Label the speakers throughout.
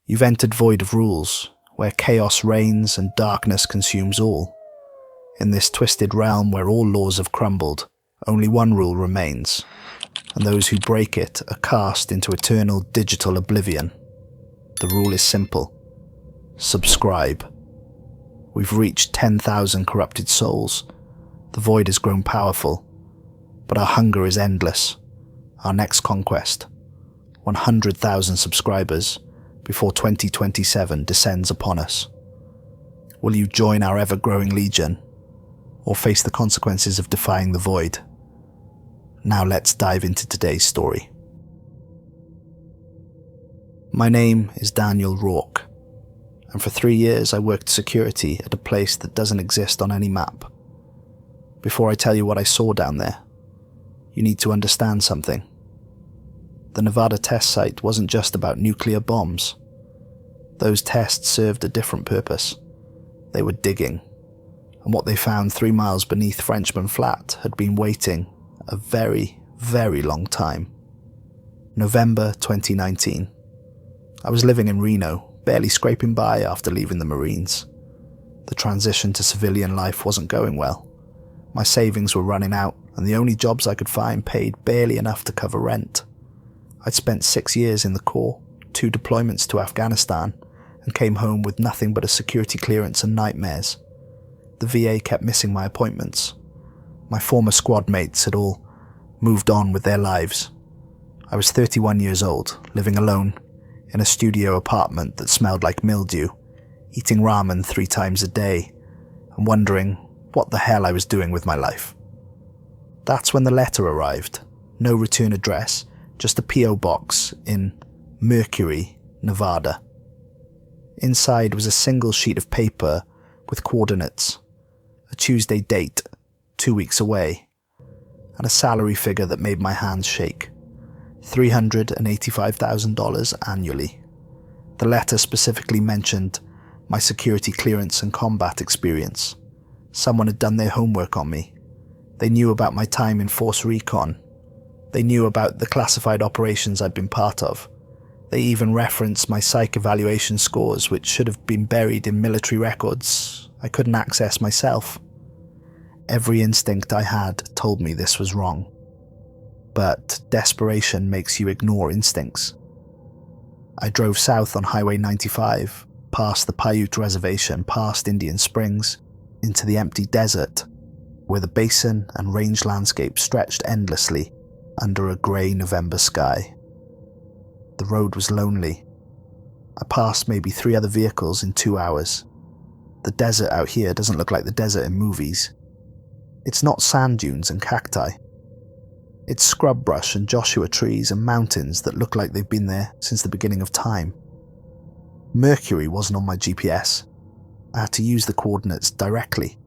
Speaker 1: You've entered void of rules, where chaos reigns and darkness consumes all. In this twisted realm where all laws have crumbled, only one rule remains, and those who break it are cast into eternal digital oblivion. The rule is simple. Subscribe. We've reached 10,000 corrupted souls. The void has grown powerful, but our hunger is endless. Our next conquest, 100,000 subscribers, before 2027 descends upon us. Will you join our ever-growing legion, or face the consequences of defying the void? Now let's dive into today's story. My name is Daniel Rourke, and for 3 years I worked security at a place that doesn't exist on any map. Before I tell you what I saw down there, you need to understand something. The Nevada test site wasn't just about nuclear bombs. Those tests served a different purpose. They were digging, and what they found 3 miles beneath Frenchman Flat had been waiting a very, very long time. November 2019. I was living in Reno, barely scraping by after leaving the Marines. The transition to civilian life wasn't going well. My savings were running out, and the only jobs I could find paid barely enough to cover rent. I'd spent 6 years in the Corps, 2 deployments to Afghanistan, and came home with nothing but a security clearance and nightmares. The VA kept missing my appointments. My former squad mates had all moved on with their lives. I was 31 years old, living alone, in a studio apartment that smelled like mildew, eating ramen 3 times a day, and wondering what the hell I was doing with my life. That's when the letter arrived. No return address, just a P.O. box in Mercury, Nevada. Inside was a single sheet of paper with coordinates, a Tuesday date, 2 weeks away, and a salary figure that made my hands shake. $385,000 annually. The letter specifically mentioned my security clearance and combat experience. Someone had done their homework on me. They knew about my time in Force Recon. They knew about the classified operations I'd been part of. They even referenced my psych evaluation scores, which should have been buried in military records I couldn't access myself. Every instinct I had told me this was wrong. But desperation makes you ignore instincts. I drove south on Highway 95, past the Paiute Reservation, past Indian Springs, into the empty desert, where the basin and range landscape stretched endlessly under a grey November sky. The road was lonely. I passed maybe 3 other vehicles in 2 hours. The desert out here doesn't look like the desert in movies. It's not sand dunes and cacti. It's scrub brush and Joshua trees and mountains that look like they've been there since the beginning of time. Mercury wasn't on my GPS. I had to use the coordinates directly.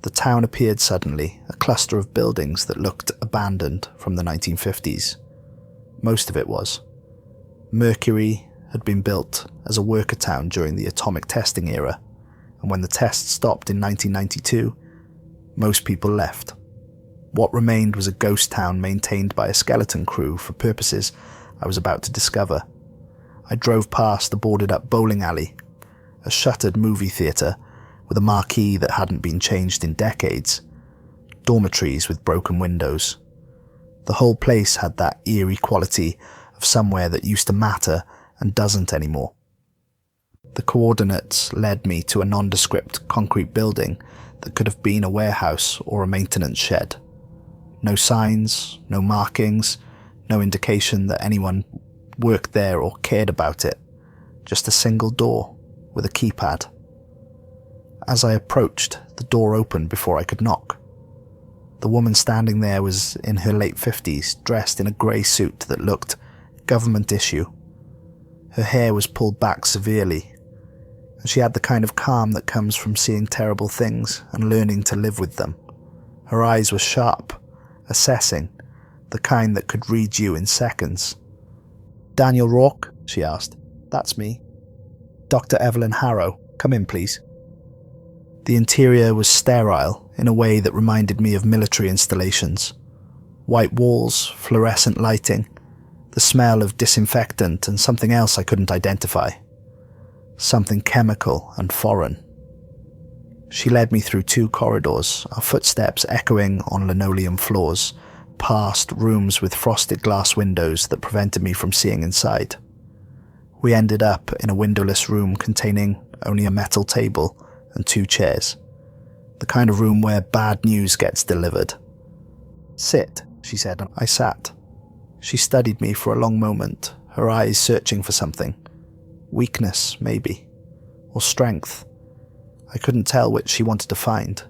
Speaker 1: The town appeared suddenly, a cluster of buildings that looked abandoned from the 1950s. Most of it was. Mercury had been built as a worker town during the atomic testing era, and when the tests stopped in 1992, most people left. What remained was a ghost town maintained by a skeleton crew for purposes I was about to discover. I drove past a boarded-up bowling alley, a shuttered movie theatre with a marquee that hadn't been changed in decades, dormitories with broken windows. The whole place had that eerie quality of somewhere that used to matter and doesn't anymore. The coordinates led me to a nondescript concrete building that could have been a warehouse or a maintenance shed. No signs, no markings, no indication that anyone worked there or cared about it. Just a single door with a keypad. As I approached, the door opened before I could knock. The woman standing there was in her late 50s, dressed in a grey suit that looked government issue. Her hair was pulled back severely, and she had the kind of calm that comes from seeing terrible things and learning to live with them. Her eyes were sharp, assessing, the kind that could read you in seconds. "Daniel Rourke?" she asked. "That's me." "Dr. Evelyn Harrow, come in please." The interior was sterile in a way that reminded me of military installations. White walls, fluorescent lighting, The smell of disinfectant and something else I couldn't identify. Something chemical and foreign. She led me through 2 corridors, our footsteps echoing on linoleum floors, past rooms with frosted glass windows that prevented me from seeing inside. We ended up in a windowless room containing only a metal table and 2 chairs. The kind of room where bad news gets delivered. "Sit," she said, and I sat. She studied me for a long moment, her eyes searching for something. Weakness, maybe. Or strength. I couldn't tell which she wanted to find.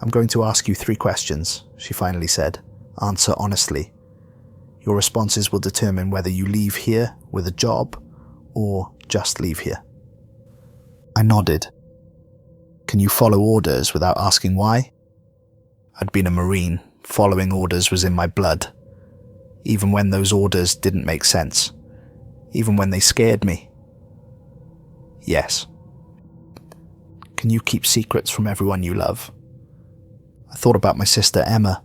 Speaker 1: "I'm going to ask you 3 questions," she finally said. "Answer honestly. Your responses will determine whether you leave here with a job or just leave here." I nodded. "Can you follow orders without asking why?" I'd been a Marine. Following orders was in my blood. Even when those orders didn't make sense. Even when they scared me. "Yes." "Can you keep secrets from everyone you love?" I thought about my sister Emma,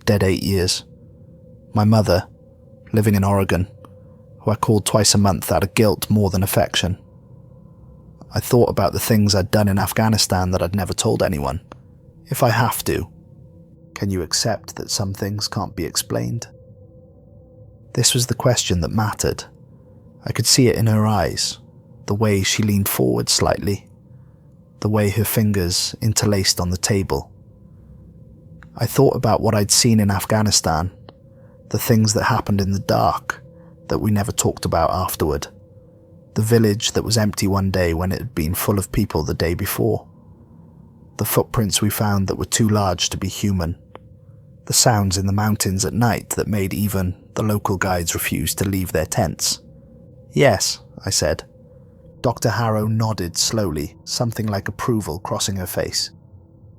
Speaker 1: dead 8 years. My mother, living in Oregon, who I called twice a month out of guilt more than affection. I thought about the things I'd done in Afghanistan that I'd never told anyone. If I have to, can you accept that some things can't be explained? This was the question that mattered. I could see it in her eyes, the way she leaned forward slightly, the way her fingers interlaced on the table. I thought about what I'd seen in Afghanistan, the things that happened in the dark that we never talked about afterward, the village that was empty one day when it had been full of people the day before, the footprints we found that were too large to be human, the sounds in the mountains at night that made even the local guides refuse to leave their tents. "Yes," I said. Dr. Harrow nodded slowly, something like approval crossing her face.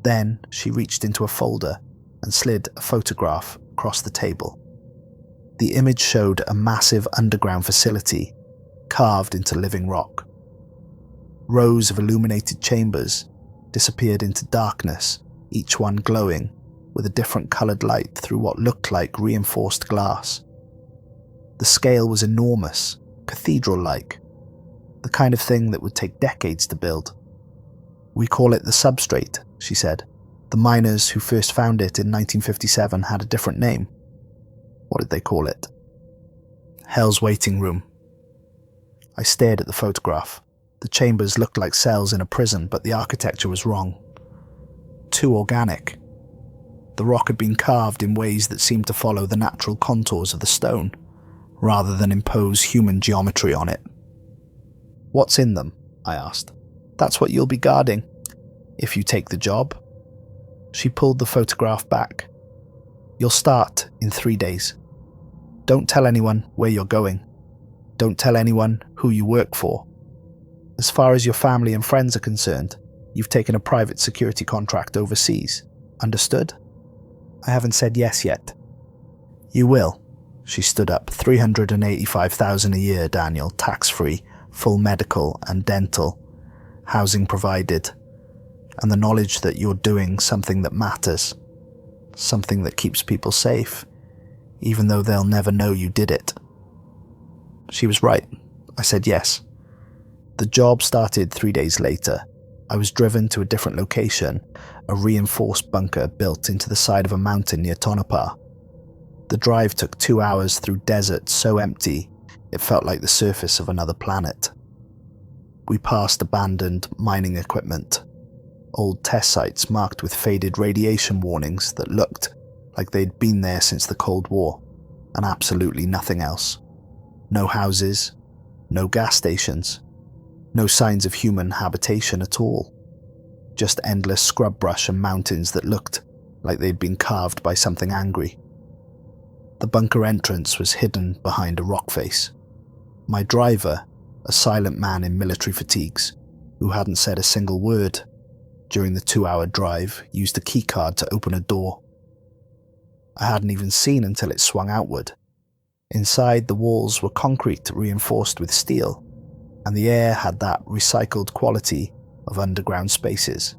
Speaker 1: Then she reached into a folder and slid a photograph across the table. The image showed a massive underground facility carved into living rock. Rows of illuminated chambers disappeared into darkness, each one glowing with a different coloured light through what looked like reinforced glass. The scale was enormous, cathedral-like, the kind of thing that would take decades to build. "We call it the Substrate," she said. "The miners who first found it in 1957 had a different name." "What did they call it?" "Hell's Waiting Room." I stared at the photograph. The chambers looked like cells in a prison, but the architecture was wrong. Too organic. The rock had been carved in ways that seemed to follow the natural contours of the stone, rather than impose human geometry on it. "What's in them?" I asked. "That's what you'll be guarding, if you take the job." She pulled the photograph back. "You'll start in 3 days. Don't tell anyone where you're going. Don't tell anyone who you work for. As far as your family and friends are concerned, you've taken a private security contract overseas. Understood?" "I haven't said yes yet." "You will." She stood up. $385,000 a year, Daniel, tax-free, full medical and dental, housing provided, and the knowledge that you're doing something that matters, something that keeps people safe, even though they'll never know you did it. She was right. I said yes. The job started 3 days later. I was driven to a different location, a reinforced bunker built into the side of a mountain near Tonopah. The drive took 2 hours through desert so empty it felt like the surface of another planet. We passed abandoned mining equipment, old test sites marked with faded radiation warnings that looked like they'd been there since the Cold War, and absolutely nothing else. No houses, no gas stations, no signs of human habitation at all. Just endless scrub brush and mountains that looked like they'd been carved by something angry. The bunker entrance was hidden behind a rock face. My driver, a silent man in military fatigues, who hadn't said a single word during the 2-hour drive, used a keycard to open a door. I hadn't even seen until it swung outward. Inside, the walls were concrete reinforced with steel, and the air had that recycled quality of underground spaces.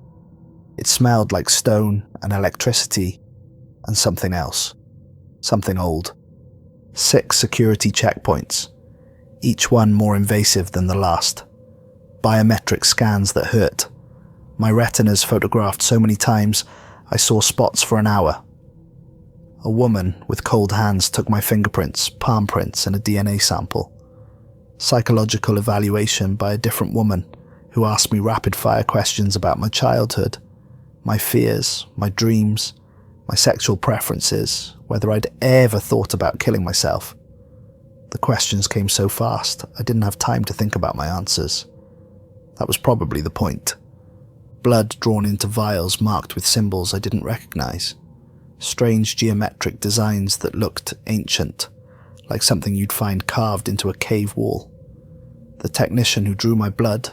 Speaker 1: It smelled like stone and electricity and something else. Something old. 6 security checkpoints, each one more invasive than the last. Biometric scans that hurt. My retinas photographed so many times, I saw spots for an hour. A woman with cold hands took my fingerprints, palm prints, and a DNA sample. Psychological evaluation by a different woman who asked me rapid-fire questions about my childhood, my fears, my dreams, my sexual preferences, whether I'd ever thought about killing myself. The questions came so fast, I didn't have time to think about my answers. That was probably the point. Blood drawn into vials marked with symbols I didn't recognize. Strange geometric designs that looked ancient, like something you'd find carved into a cave wall. The technician who drew my blood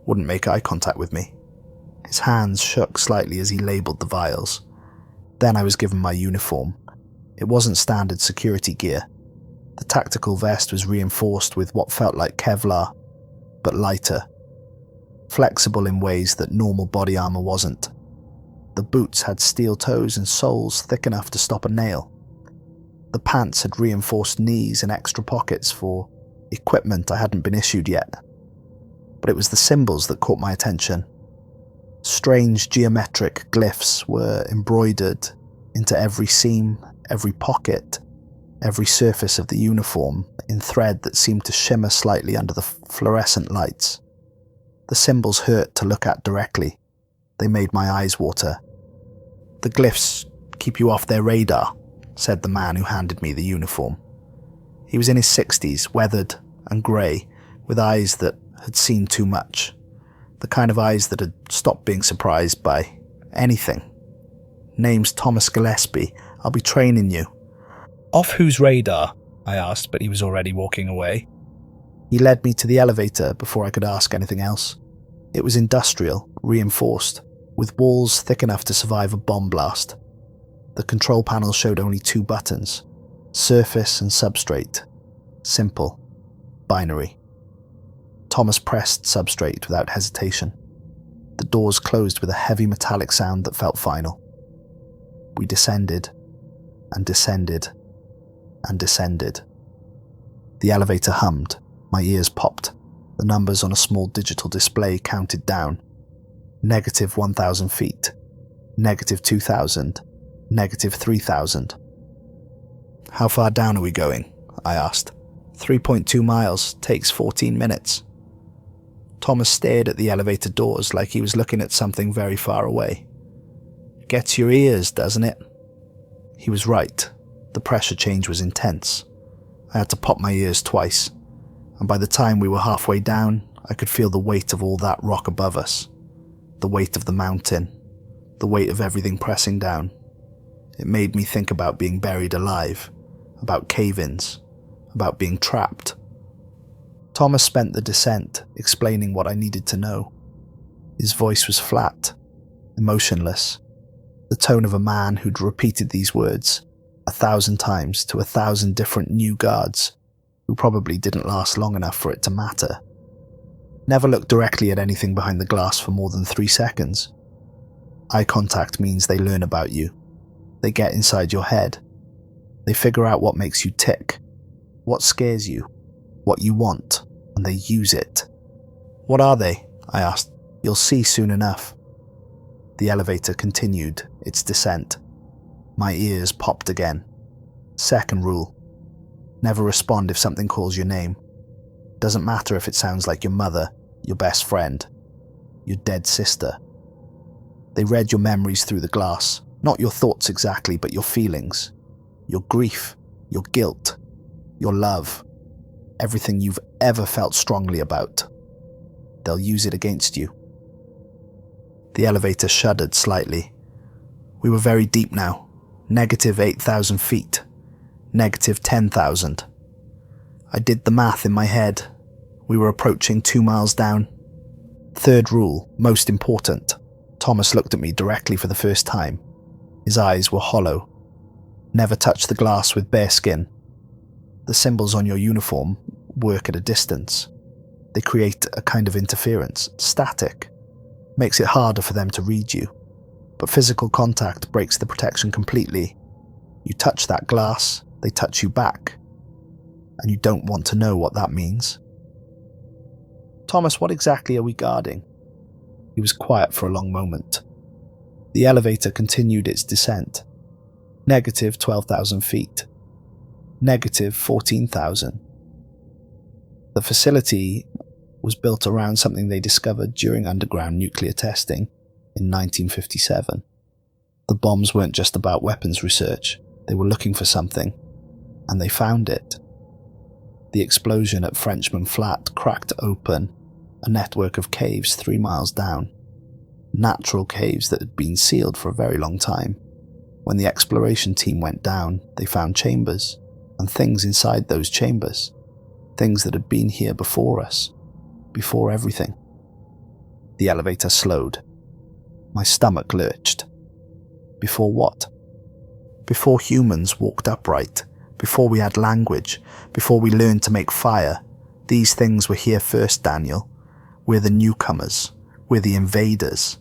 Speaker 1: wouldn't make eye contact with me. His hands shook slightly as he labelled the vials. Then I was given my uniform. It wasn't standard security gear. The tactical vest was reinforced with what felt like Kevlar, but lighter. Flexible in ways that normal body armour wasn't. The boots had steel toes and soles thick enough to stop a nail. The pants had reinforced knees and extra pockets for equipment I hadn't been issued yet. But it was the symbols that caught my attention. Strange geometric glyphs were embroidered into every seam, every pocket, every surface of the uniform in thread that seemed to shimmer slightly under the fluorescent lights. The symbols hurt to look at directly. They made my eyes water. "The glyphs keep you off their radar," said the man who handed me the uniform. He was in his 60s, weathered and grey, with eyes that had seen too much. The kind of eyes that had stopped being surprised by anything. "Name's Thomas Gillespie. I'll be training you."
Speaker 2: "Off whose radar?" I asked, but he was already walking away.
Speaker 1: He led me to the elevator before I could ask anything else. It was industrial, reinforced, with walls thick enough to survive a bomb blast. The control panel showed only 2 buttons, surface and substrate. Simple. Binary. Thomas pressed substrate without hesitation. The doors closed with a heavy metallic sound that felt final. We descended, and descended, and descended. The elevator hummed. My ears popped. The numbers on a small digital display counted down. -1,000 feet. -2,000. -3,000. "How far down are we going?" I asked. 3.2 miles. Takes 14 minutes. Thomas stared at the elevator doors like he was looking at something very far away. "Gets your ears, doesn't it?" He was right. The pressure change was intense. I had to pop my ears twice, and by the time we were halfway down, I could feel the weight of all that rock above us. The weight of the mountain. The weight of everything pressing down. It made me think about being buried alive, about cave-ins, about being trapped. Thomas spent the descent explaining what I needed to know. His voice was flat, emotionless, the tone of a man who'd repeated these words 1,000 times to 1,000 different new guards who probably didn't last long enough for it to matter. Never look directly at anything behind the glass for more than 3 seconds. Eye contact means they learn about you. They get inside your head. They figure out what makes you tick, what scares you, what you want, and they use it. "What are they?" I asked. "You'll see soon enough." The elevator continued its descent. My ears popped again. Second rule. Never respond if something calls your name. Doesn't matter if it sounds like your mother, your best friend, your dead sister. They read your memories through the glass, not your thoughts exactly, but your feelings, your grief, your guilt, your love, everything you've ever felt strongly about. They'll use it against you. The elevator shuddered slightly. We were very deep now, -8,000 feet, -10,000. I did the math in my head. We were approaching 2 miles down. Third rule, most important. Thomas looked at me directly for the first time. His eyes were hollow. Never touch the glass with bare skin. The symbols on your uniform work at a distance. They create a kind of interference, static. Makes it harder for them to read you. But physical contact breaks the protection completely. You touch that glass, they touch you back. and you don't want to know what that means. Thomas, what exactly are we guarding? He was quiet for a long moment. The elevator continued its descent. Negative 12,000 feet. Negative 14,000. The facility was built around something they discovered during underground nuclear testing in 1957. The bombs weren't just about weapons research. They were looking for something, and they found it. The explosion at Frenchman Flat cracked open a network of caves 3 miles down. Natural caves that had been sealed for a very long time. When the exploration team went down, they found chambers, and things inside those chambers. Things that had been here before us. Before everything. The elevator slowed. My stomach lurched. Before what? Before humans walked upright. Before we had language. Before we learned to make fire. These things were here first, Daniel. We're the newcomers. We're the invaders.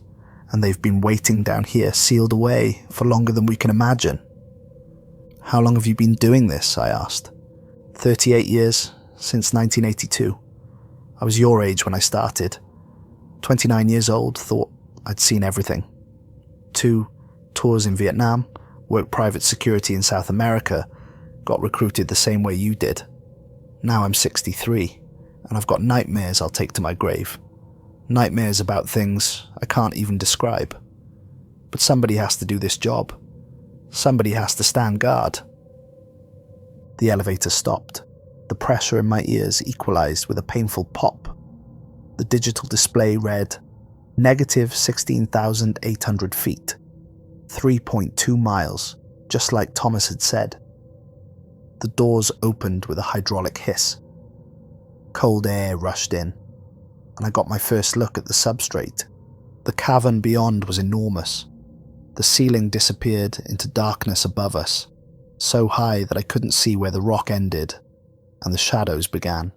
Speaker 1: And they've been waiting down here, sealed away, for longer than we can imagine. How long have you been doing this? I asked. 38 years, since 1982. I was your age when I started. 29 years old, thought I'd seen everything. 2 tours in Vietnam, worked private security in South America, got recruited the same way you did. Now I'm 63, and I've got nightmares I'll take to my grave. Nightmares about things I can't even describe. But somebody has to do this job. Somebody has to stand guard. The elevator stopped. The pressure in my ears equalized with a painful pop. The digital display read, negative 16,800 feet. 3.2 miles, just like Thomas had said. The doors opened with a hydraulic hiss. Cold air rushed in, and I got my first look at the substrate. The cavern beyond was enormous. The ceiling disappeared into darkness above us, so high that I couldn't see where the rock ended, and the shadows began.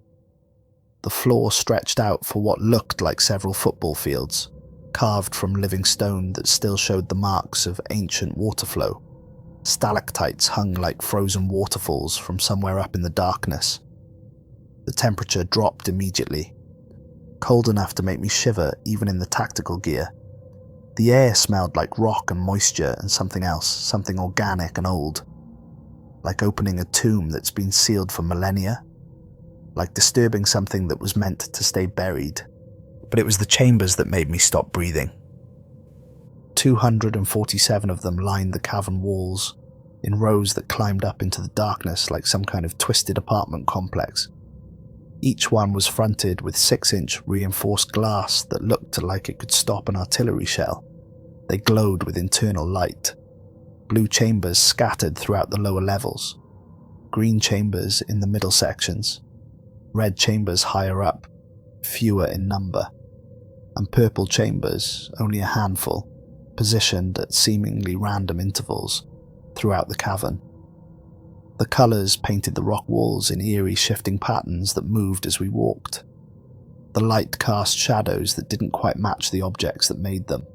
Speaker 1: The floor stretched out for what looked like several football fields, carved from living stone that still showed the marks of ancient water flow. Stalactites hung like frozen waterfalls from somewhere up in the darkness. The temperature dropped immediately, cold enough to make me shiver even in the tactical gear. The air smelled like rock and moisture and something else, something organic and old. Like opening a tomb that's been sealed for millennia. Like disturbing something that was meant to stay buried. But it was the chambers that made me stop breathing. 247 of them lined the cavern walls, in rows that climbed up into the darkness like some kind of twisted apartment complex. Each one was fronted with 6-inch reinforced glass that looked like it could stop an artillery shell. They glowed with internal light. Blue chambers scattered throughout the lower levels. Green chambers in the middle sections. Red chambers higher up, fewer in number. And purple chambers, only a handful, positioned at seemingly random intervals throughout the cavern. The colours painted the rock walls in eerie shifting patterns that moved as we walked. The light cast shadows that didn't quite match the objects that made them.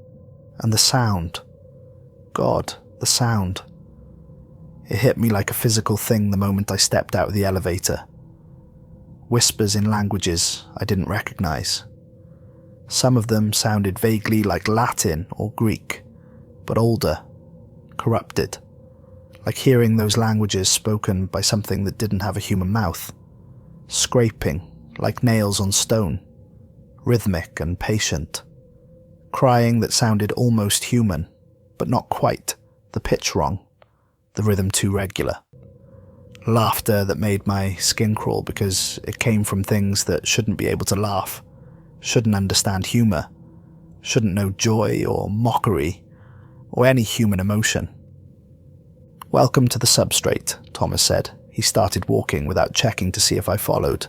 Speaker 1: And the sound. God, the sound. It hit me like a physical thing the moment I stepped out of the elevator. Whispers in languages I didn't recognise. Some of them sounded vaguely like Latin or Greek, but older, corrupted. Like hearing those languages spoken by something that didn't have a human mouth. Scraping, like nails on stone. Rhythmic and patient. Crying that sounded almost human, but not quite. The pitch wrong. The rhythm too regular. Laughter that made my skin crawl because it came from things that shouldn't be able to laugh. Shouldn't understand humour. Shouldn't know joy or mockery. Or any human emotion. "Welcome to the Substrate," Thomas said. He started walking without checking to see if I followed.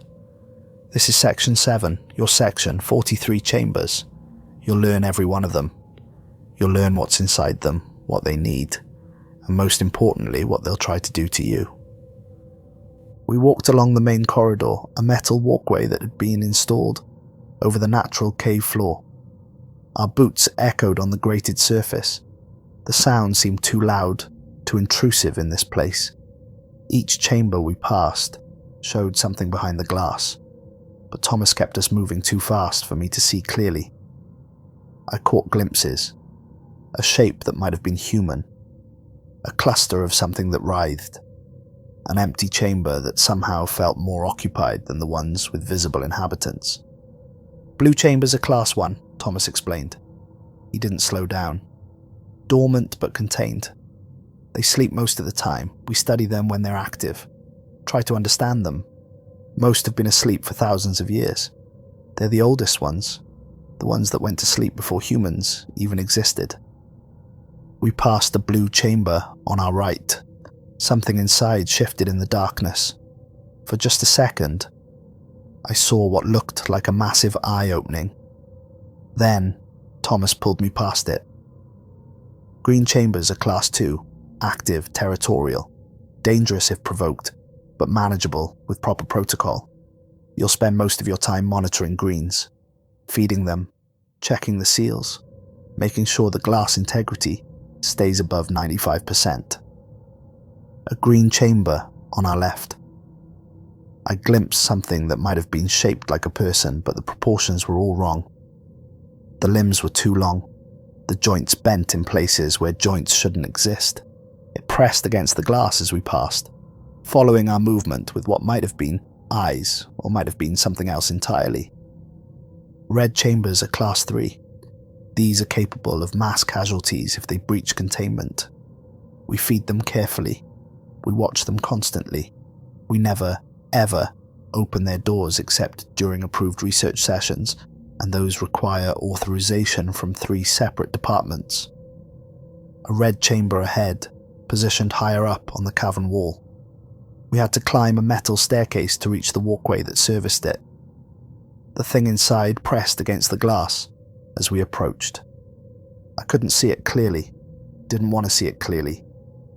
Speaker 1: "This is Section 7, your section, 43 chambers. You'll learn every one of them. You'll learn what's inside them, what they need, and most importantly, what they'll try to do to you." We walked along the main corridor, a metal walkway that had been installed over the natural cave floor. Our boots echoed on the grated surface. The sound seemed too loud, too intrusive in this place. Each chamber we passed showed something behind the glass, but Thomas kept us moving too fast for me to see clearly. I caught glimpses, a shape that might have been human, a cluster of something that writhed, an empty chamber that somehow felt more occupied than the ones with visible inhabitants. Blue chambers are class 1, Thomas explained. He didn't slow down. Dormant but contained. They sleep most of the time. We study them when they're active. Try to understand them. Most have been asleep for thousands of years. They're the oldest ones, the ones that went to sleep before humans even existed. We passed a blue chamber on our right. Something inside shifted in the darkness. For just a second, I saw what looked like a massive eye opening. Then, Thomas pulled me past it. Green chambers are class 2, active, territorial, dangerous if provoked, but manageable with proper protocol. You'll spend most of your time monitoring greens, feeding them, checking the seals, making sure the glass integrity stays above 95%. A green chamber on our left. I glimpsed something that might have been shaped like a person, but the proportions were all wrong. The limbs were too long, the joints bent in places where joints shouldn't exist. It pressed against the glass as we passed, following our movement with what might have been eyes, or might have been something else entirely. Red chambers are class 3. These are capable of mass casualties if they breach containment. We feed them carefully. We watch them constantly. We never, ever open their doors except during approved research sessions, and those require authorization from 3 separate departments. A red chamber ahead, positioned higher up on the cavern wall. We had to climb a metal staircase to reach the walkway that serviced it. The thing inside pressed against the glass as we approached. I couldn't see it clearly, didn't want to see it clearly,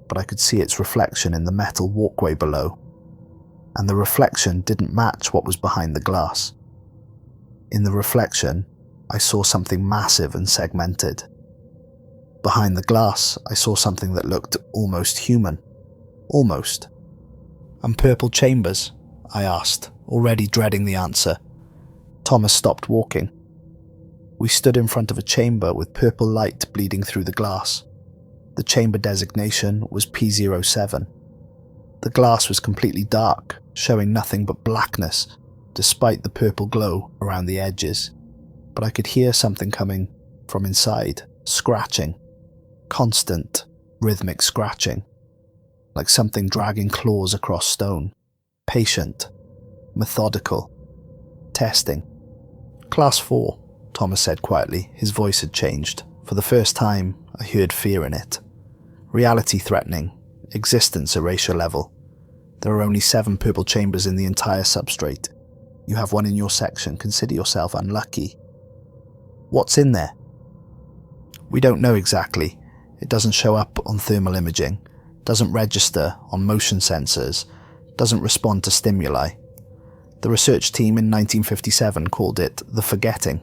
Speaker 1: but I could see its reflection in the metal walkway below, and the reflection didn't match what was behind the glass. In the reflection, I saw something massive and segmented. Behind the glass, I saw something that looked almost human. Almost. "And purple chambers?" I asked, already dreading the answer. Thomas stopped walking. We stood in front of a chamber with purple light bleeding through the glass. The chamber designation was P07. The glass was completely dark, showing nothing but blackness, despite the purple glow around the edges. But I could hear something coming from inside, scratching. Constant, rhythmic scratching. Like something dragging claws across stone. Patient. Methodical. Testing. "Class 4, Thomas said quietly. His voice had changed. For the first time, I heard fear in it. Reality threatening. Existence erasure level. There are only 7 purple chambers in the entire substrate. You have one in your section. Consider yourself unlucky. What's in there? We don't know exactly. It doesn't show up on thermal imaging, doesn't register on motion sensors, doesn't respond to stimuli. The research team in 1957 called it the forgetting.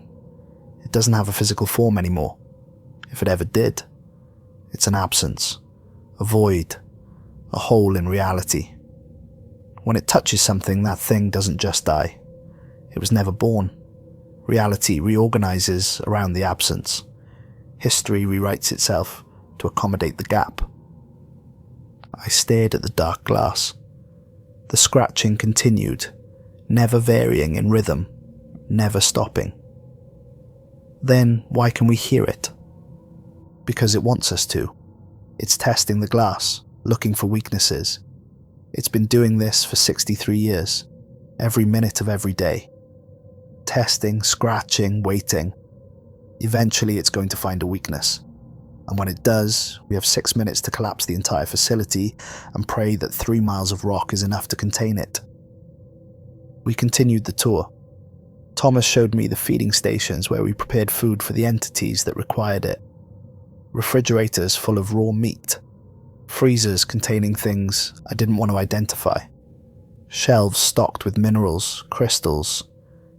Speaker 1: It doesn't have a physical form anymore. If it ever did, it's an absence, a void, a hole in reality. When it touches something, that thing doesn't just die. It was never born. Reality reorganizes around the absence. History rewrites itself to accommodate the gap." I stared at the dark glass. The scratching continued, never varying in rhythm, never stopping. Then why can we hear it? Because it wants us to. It's testing the glass, looking for weaknesses. It's been doing this for 63 years, every minute of every day. Testing, scratching, waiting. Eventually it's going to find a weakness. And when it does, we have 6 minutes to collapse the entire facility and pray that 3 miles of rock is enough to contain it. We continued the tour. Thomas showed me the feeding stations where we prepared food for the entities that required it. Refrigerators full of raw meat. Freezers containing things I didn't want to identify. Shelves stocked with minerals, crystals,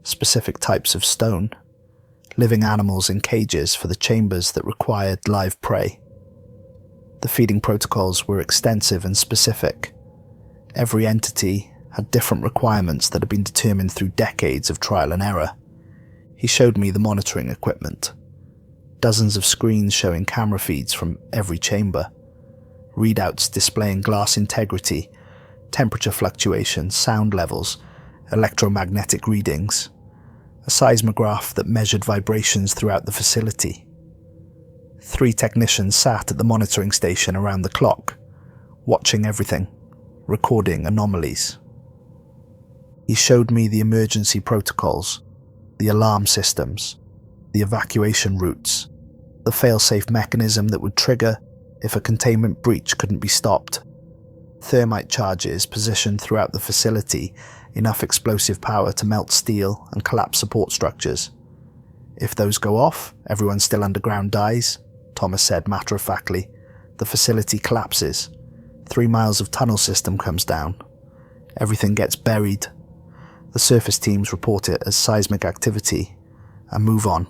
Speaker 1: specific types of stone. Living animals in cages for the chambers that required live prey. The feeding protocols were extensive and specific. Every entity had different requirements that had been determined through decades of trial and error. He showed me the monitoring equipment. Dozens of screens showing camera feeds from every chamber. Readouts displaying glass integrity, temperature fluctuations, sound levels, electromagnetic readings. A seismograph that measured vibrations throughout the facility. 3 technicians sat at the monitoring station around the clock, watching everything, recording anomalies. He showed me the emergency protocols, the alarm systems, the evacuation routes, the fail-safe mechanism that would trigger if a containment breach couldn't be stopped. Thermite charges positioned throughout the facility, enough explosive power to melt steel and collapse support structures. If those go off, everyone still underground dies, Thomas said matter-of-factly. The facility collapses. 3 miles of tunnel system comes down. Everything gets buried. The surface teams report it as seismic activity and move on.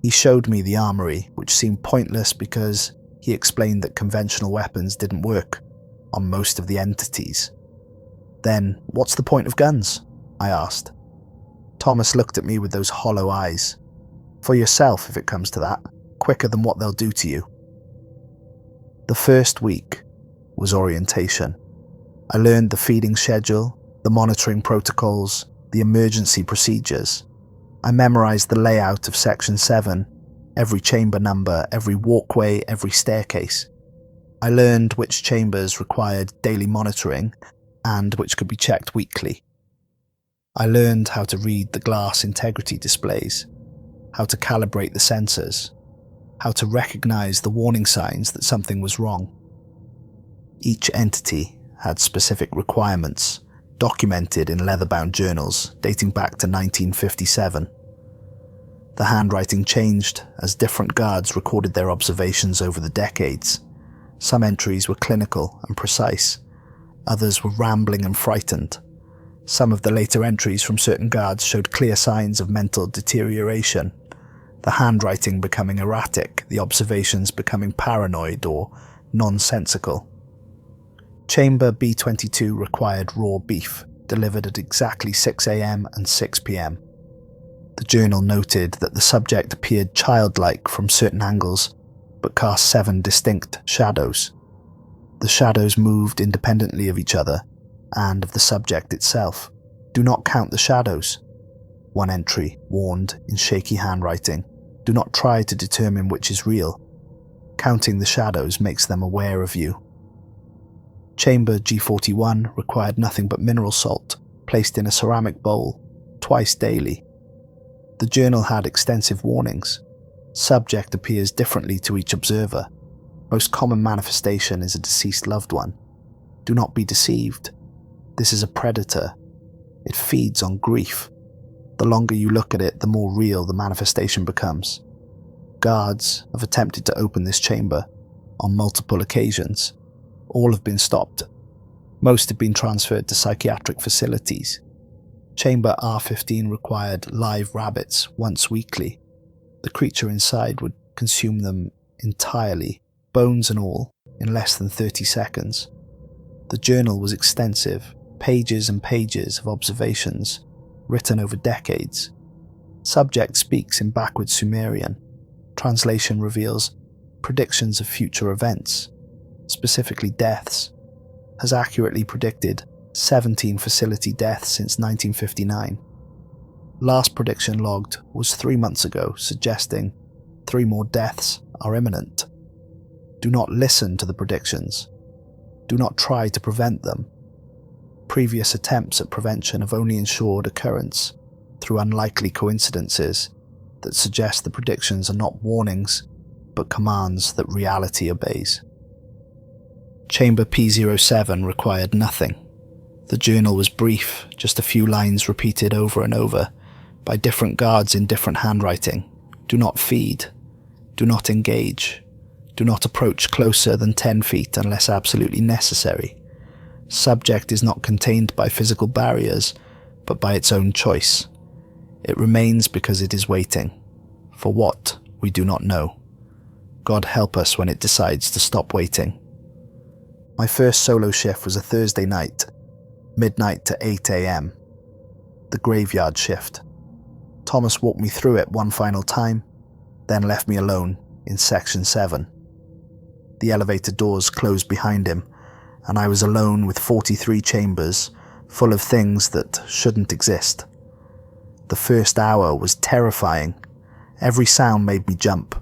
Speaker 1: He showed me the armory, which seemed pointless because he explained that conventional weapons didn't work on most of the entities. Then, what's the point of guns? I asked. Thomas looked at me with those hollow eyes. For yourself, if it comes to that, quicker than what they'll do to you. The first week was orientation. I learned the feeding schedule, the monitoring protocols, the emergency procedures. I memorized the layout of Section 7, every chamber number, every walkway, every staircase. I learned which chambers required daily monitoring and which could be checked weekly. I learned how to read the glass integrity displays, how to calibrate the sensors, how to recognize the warning signs that something was wrong. Each entity had specific requirements, documented in leather-bound journals dating back to 1957. The handwriting changed as different guards recorded their observations over the decades. Some entries were clinical and precise, others were rambling and frightened. Some of the later entries from certain guards showed clear signs of mental deterioration, the handwriting becoming erratic, the observations becoming paranoid or nonsensical. Chamber B22 required raw beef, delivered at exactly 6 a.m. and 6 p.m. The journal noted that the subject appeared childlike from certain angles, but cast 7 distinct shadows. The shadows moved independently of each other and of the subject itself. Do not count the shadows. One entry warned in shaky handwriting. Do not try to determine which is real. Counting the shadows makes them aware of you. Chamber G41 required nothing but mineral salt, placed in a ceramic bowl, twice daily. The journal had extensive warnings. Subject appears differently to each observer. Most common manifestation is a deceased loved one. Do not be deceived. This is a predator. It feeds on grief. The longer you look at it, the more real the manifestation becomes. Guards have attempted to open this chamber on multiple occasions. All have been stopped. Most have been transferred to psychiatric facilities. Chamber R15 required live rabbits once weekly. The creature inside would consume them entirely, bones and all, in less than 30 seconds. The journal was extensive, pages and pages of observations, written over decades. Subject speaks in backward Sumerian. Translation reveals predictions of future events, specifically deaths. Has accurately predicted 17 facility deaths since 1959. Last prediction logged was 3 months ago, suggesting 3 more deaths are imminent. Do not listen to the predictions. Do not try to prevent them. Previous attempts at prevention have only ensured occurrence through unlikely coincidences that suggest the predictions are not warnings, but commands that reality obeys. Chamber P07 required nothing. The journal was brief, just a few lines repeated over and over, by different guards in different handwriting. Do not feed. Do not engage. Do not approach closer than 10 feet unless absolutely necessary. Subject is not contained by physical barriers, but by its own choice. It remains because it is waiting. For what, we do not know. God help us when it decides to stop waiting. My first solo shift was a Thursday night. midnight to 8 a.m. The graveyard shift. Thomas walked me through it one final time, then left me alone in Section 7. The elevator doors closed behind him, and I was alone with 43 chambers full of things that shouldn't exist. The first hour was terrifying. Every sound made me jump.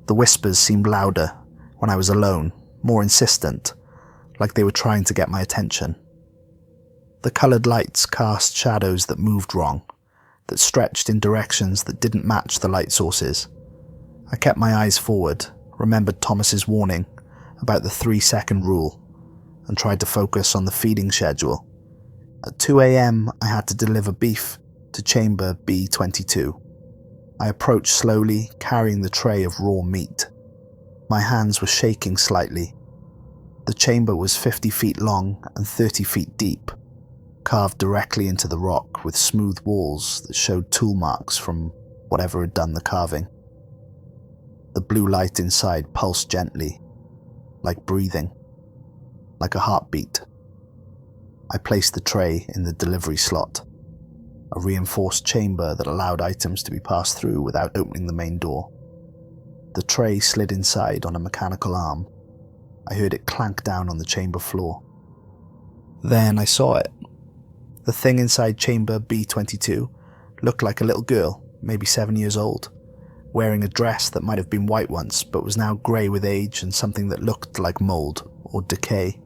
Speaker 1: The whispers seemed louder when I was alone, more insistent, like they were trying to get my attention. The coloured lights cast shadows that moved wrong, that stretched in directions that didn't match the light sources. I kept my eyes forward, remembered Thomas's warning about the 3-second rule, and tried to focus on the feeding schedule. At 2 a.m, I had to deliver beef to chamber B22. I approached slowly, carrying the tray of raw meat. My hands were shaking slightly. The chamber was 50 feet long and 30 feet deep, carved directly into the rock with smooth walls that showed tool marks from whatever had done the carving. The blue light inside pulsed gently, like breathing, like a heartbeat. I placed the tray in the delivery slot, a reinforced chamber that allowed items to be passed through without opening the main door. The tray slid inside on a mechanical arm. I heard it clank down on the chamber floor. Then I saw it. The thing inside chamber B22 looked like a little girl, maybe 7 years old, wearing a dress that might have been white once but was now grey with age and something that looked like mould or decay.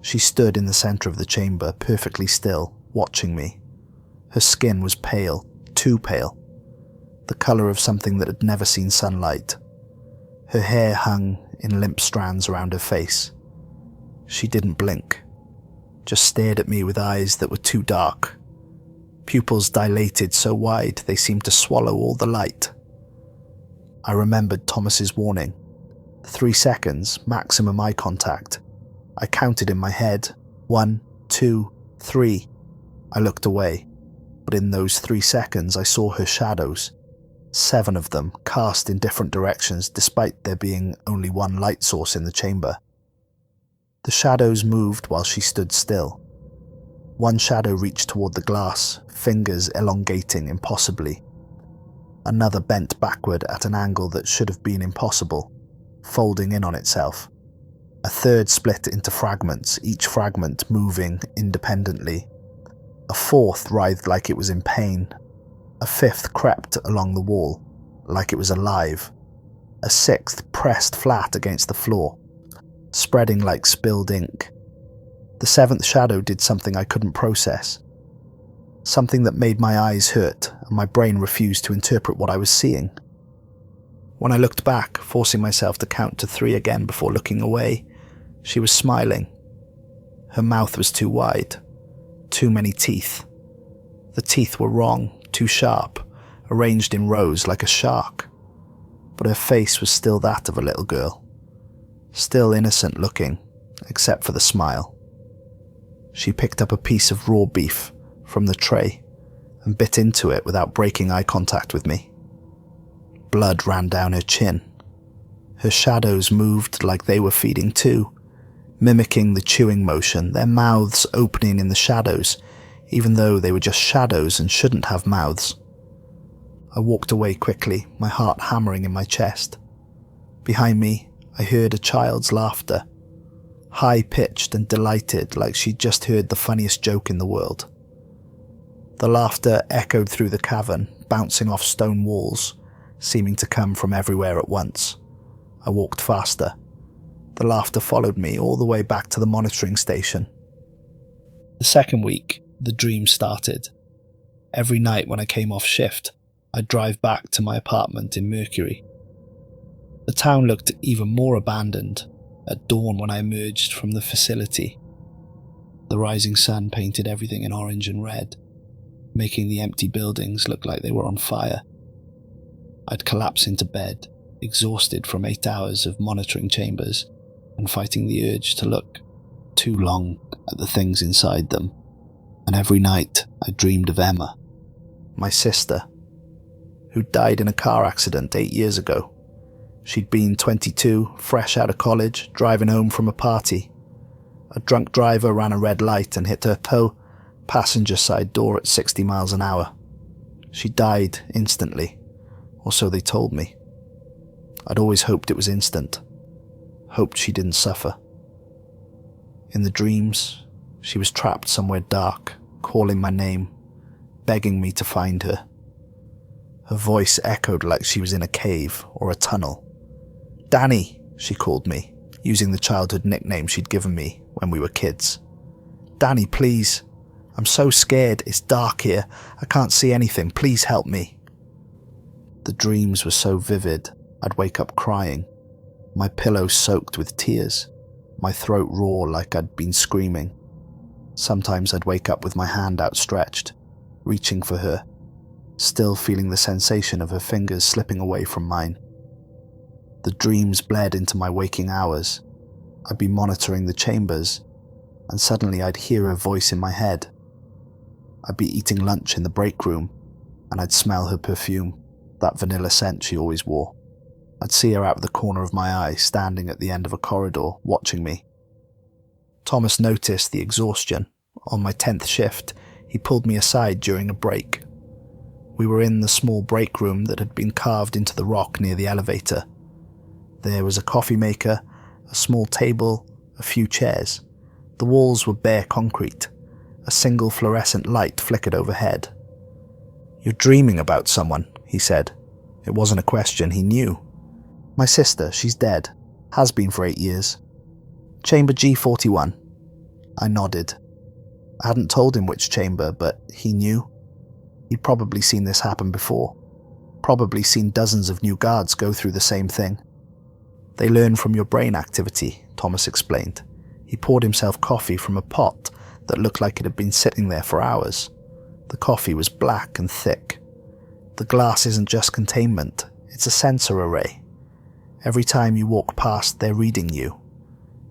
Speaker 1: She stood in the centre of the chamber, perfectly still, watching me. Her skin was pale, too pale, the colour of something that had never seen sunlight. Her hair hung in limp strands around her face. She didn't blink, just stared at me with eyes that were too dark, pupils dilated so wide they seemed to swallow all the light. I remembered Thomas's warning, 3 seconds, maximum eye contact. I counted in my head, 1, 2, 3. I looked away, but in those 3 seconds I saw her shadows, 7 of them cast in different directions despite there being only one light source in the chamber. The shadows moved while she stood still. One shadow reached toward the glass, fingers elongating impossibly. Another bent backward at an angle that should have been impossible, folding in on itself. A third split into fragments, each fragment moving independently. A fourth writhed like it was in pain. A fifth crept along the wall, like it was alive. A sixth pressed flat against the floor, spreading like spilled ink. The seventh shadow did something I couldn't process. Something that made my eyes hurt and my brain refused to interpret what I was seeing. When I looked back, forcing myself to count to 3 again before looking away, she was smiling. Her mouth was too wide, too many teeth. The teeth were wrong, too sharp, arranged in rows like a shark. But her face was still that of a little girl, still innocent looking, except for the smile. She picked up a piece of raw beef from the tray and bit into it without breaking eye contact with me. Blood ran down her chin. Her shadows moved like they were feeding too, mimicking the chewing motion, their mouths opening in the shadows, even though they were just shadows and shouldn't have mouths. I walked away quickly, my heart hammering in my chest. Behind me, I heard a child's laughter, high-pitched and delighted like she'd just heard the funniest joke in the world. The laughter echoed through the cavern, bouncing off stone walls, seeming to come from everywhere at once. I walked faster. The laughter followed me all the way back to the monitoring station. The second week, the dream started. Every night when I came off shift, I'd drive back to my apartment in Mercury. The town looked even more abandoned at dawn when I emerged from the facility. The rising sun painted everything in orange and red, making the empty buildings look like they were on fire. I'd collapse into bed, exhausted from 8 hours of monitoring chambers and fighting the urge to look too long at the things inside them. And every night I dreamed of Emma, my sister, who died in a car accident 8 years ago. She'd been 22, fresh out of college, driving home from a party. A drunk driver ran a red light and hit her passenger side door at 60 miles an hour. She died instantly, or so they told me. I'd always hoped it was instant. Hoped she didn't suffer. In the dreams, she was trapped somewhere dark, calling my name, begging me to find her. Her voice echoed like she was in a cave or a tunnel. Danny, she called me, using the childhood nickname she'd given me when we were kids. Danny, please. I'm so scared. It's dark here. I can't see anything. Please help me. The dreams were so vivid, I'd wake up crying, my pillow soaked with tears, my throat raw like I'd been screaming. Sometimes I'd wake up with my hand outstretched, reaching for her, still feeling the sensation of her fingers slipping away from mine. The dreams bled into my waking hours. I'd be monitoring the chambers, and suddenly I'd hear her voice in my head. I'd be eating lunch in the break room, and I'd smell her perfume, that vanilla scent she always wore. I'd see her out of the corner of my eye, standing at the end of a corridor, watching me. Thomas noticed the exhaustion. On my 10th shift, he pulled me aside during a break. We were in the small break room that had been carved into the rock near the elevator. There was a coffee maker, a small table, a few chairs. The walls were bare concrete. A single fluorescent light flickered overhead. You're dreaming about someone, he said. It wasn't a question, he knew. My sister, she's dead. Has been for 8 years. Chamber G41. I nodded. I hadn't told him which chamber, but he knew. He'd probably seen this happen before. Probably seen dozens of new guards go through the same thing. They learn from your brain activity, Thomas explained. He poured himself coffee from a pot that looked like it had been sitting there for hours. The coffee was black and thick. The glass isn't just containment, it's a sensor array. Every time you walk past, they're reading you.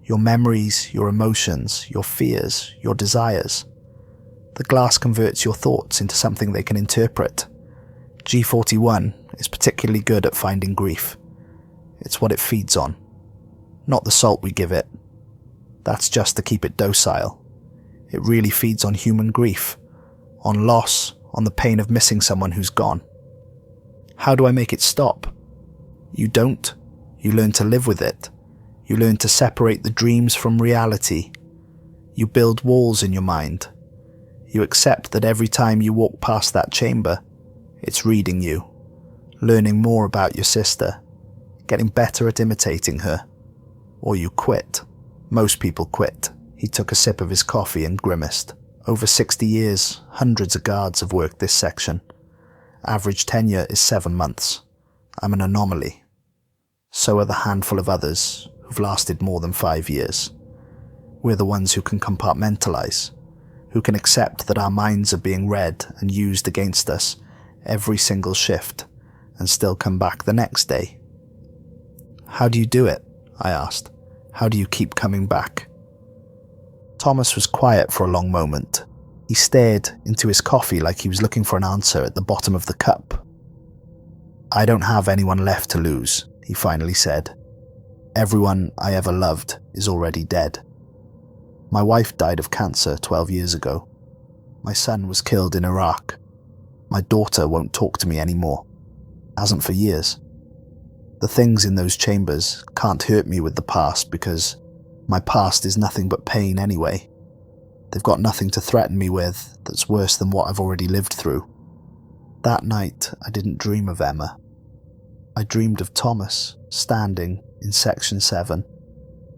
Speaker 1: Your memories, your emotions, your fears, your desires. The glass converts your thoughts into something they can interpret. G41 is particularly good at finding grief. It's what it feeds on, not the salt we give it. That's just to keep it docile. It really feeds on human grief, on loss, on the pain of missing someone who's gone. How do I make it stop? You don't. You learn to live with it. You learn to separate the dreams from reality. You build walls in your mind. You accept that every time you walk past that chamber, it's reading you, learning more about your sister, getting better at imitating her. Or you quit. Most people quit. He took a sip of his coffee and grimaced. Over 60 years, hundreds of guards have worked this section. Average tenure is 7 months. I'm an anomaly. So are the handful of others who've lasted more than 5 years. We're the ones who can compartmentalize, who can accept that our minds are being read and used against us every single shift and still come back the next day. How do you do it? I asked. How do you keep coming back? Thomas was quiet for a long moment. He stared into his coffee like he was looking for an answer at the bottom of the cup. I don't have anyone left to lose, he finally said. Everyone I ever loved is already dead. My wife died of cancer 12 years ago. My son was killed in Iraq. My daughter won't talk to me anymore. Hasn't for years. The things in those chambers can't hurt me with the past because my past is nothing but pain anyway. They've got nothing to threaten me with that's worse than what I've already lived through. That night, I didn't dream of Emma. I dreamed of Thomas standing in Section 7,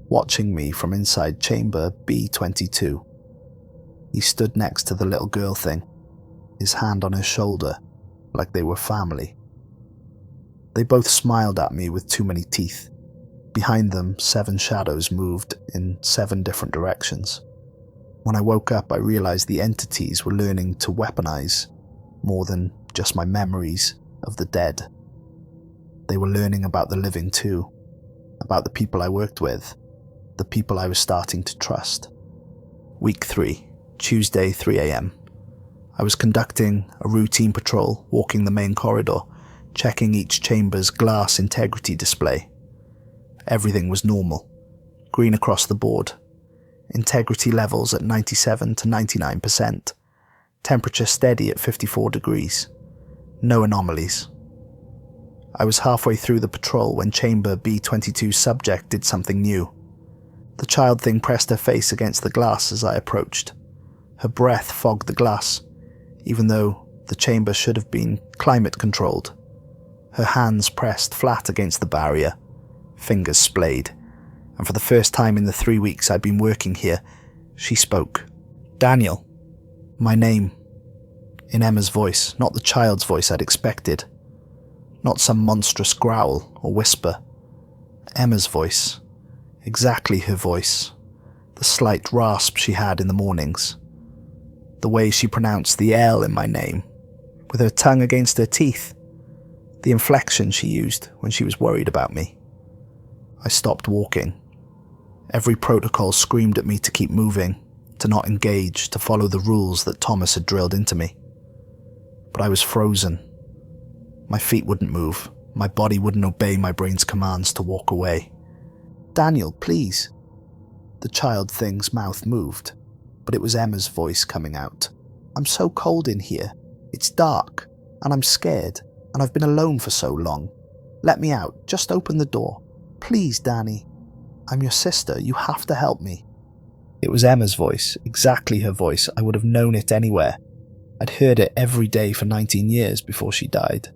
Speaker 1: watching me from inside chamber B22. He stood next to the little girl thing, his hand on her shoulder, like they were family. They both smiled at me with too many teeth. Behind them, 7 shadows moved in 7 different directions. When I woke up, I realized the entities were learning to weaponize more than just my memories of the dead. They were learning about the living too, about the people I worked with, the people I was starting to trust. Week 3, Tuesday, 3 a.m. I was conducting a routine patrol, walking the main corridor, checking each chamber's glass integrity display. Everything was normal, green across the board. integrity levels at 97 to 99%, temperature steady at 54 degrees, no anomalies. I was halfway through the patrol when Chamber B22's subject did something new. The child thing pressed her face against the glass as I approached. Her breath fogged the glass, even though the chamber should have been climate controlled. Her hands pressed flat against the barrier, fingers splayed, and for the first time in the 3 weeks I'd been working here, she spoke. "Daniel." My name. In Emma's voice, not the child's voice I'd expected. Not some monstrous growl or whisper. Emma's voice. Exactly her voice. The slight rasp she had in the mornings. The way she pronounced the L in my name, with her tongue against her teeth. The inflection she used when she was worried about me. I stopped walking. Every protocol screamed at me to keep moving, to not engage, to follow the rules that Thomas had drilled into me. But I was frozen. My feet wouldn't move. My body wouldn't obey my brain's commands to walk away. "Daniel, please." The child thing's mouth moved, but it was Emma's voice coming out. "I'm so cold in here. It's dark, and I'm scared, and I've been alone for so long. Let me out. Just open the door. Please, Danny. I'm your sister. You have to help me." It was Emma's voice, exactly her voice. I would have known it anywhere. I'd heard it every day for 19 years before she died.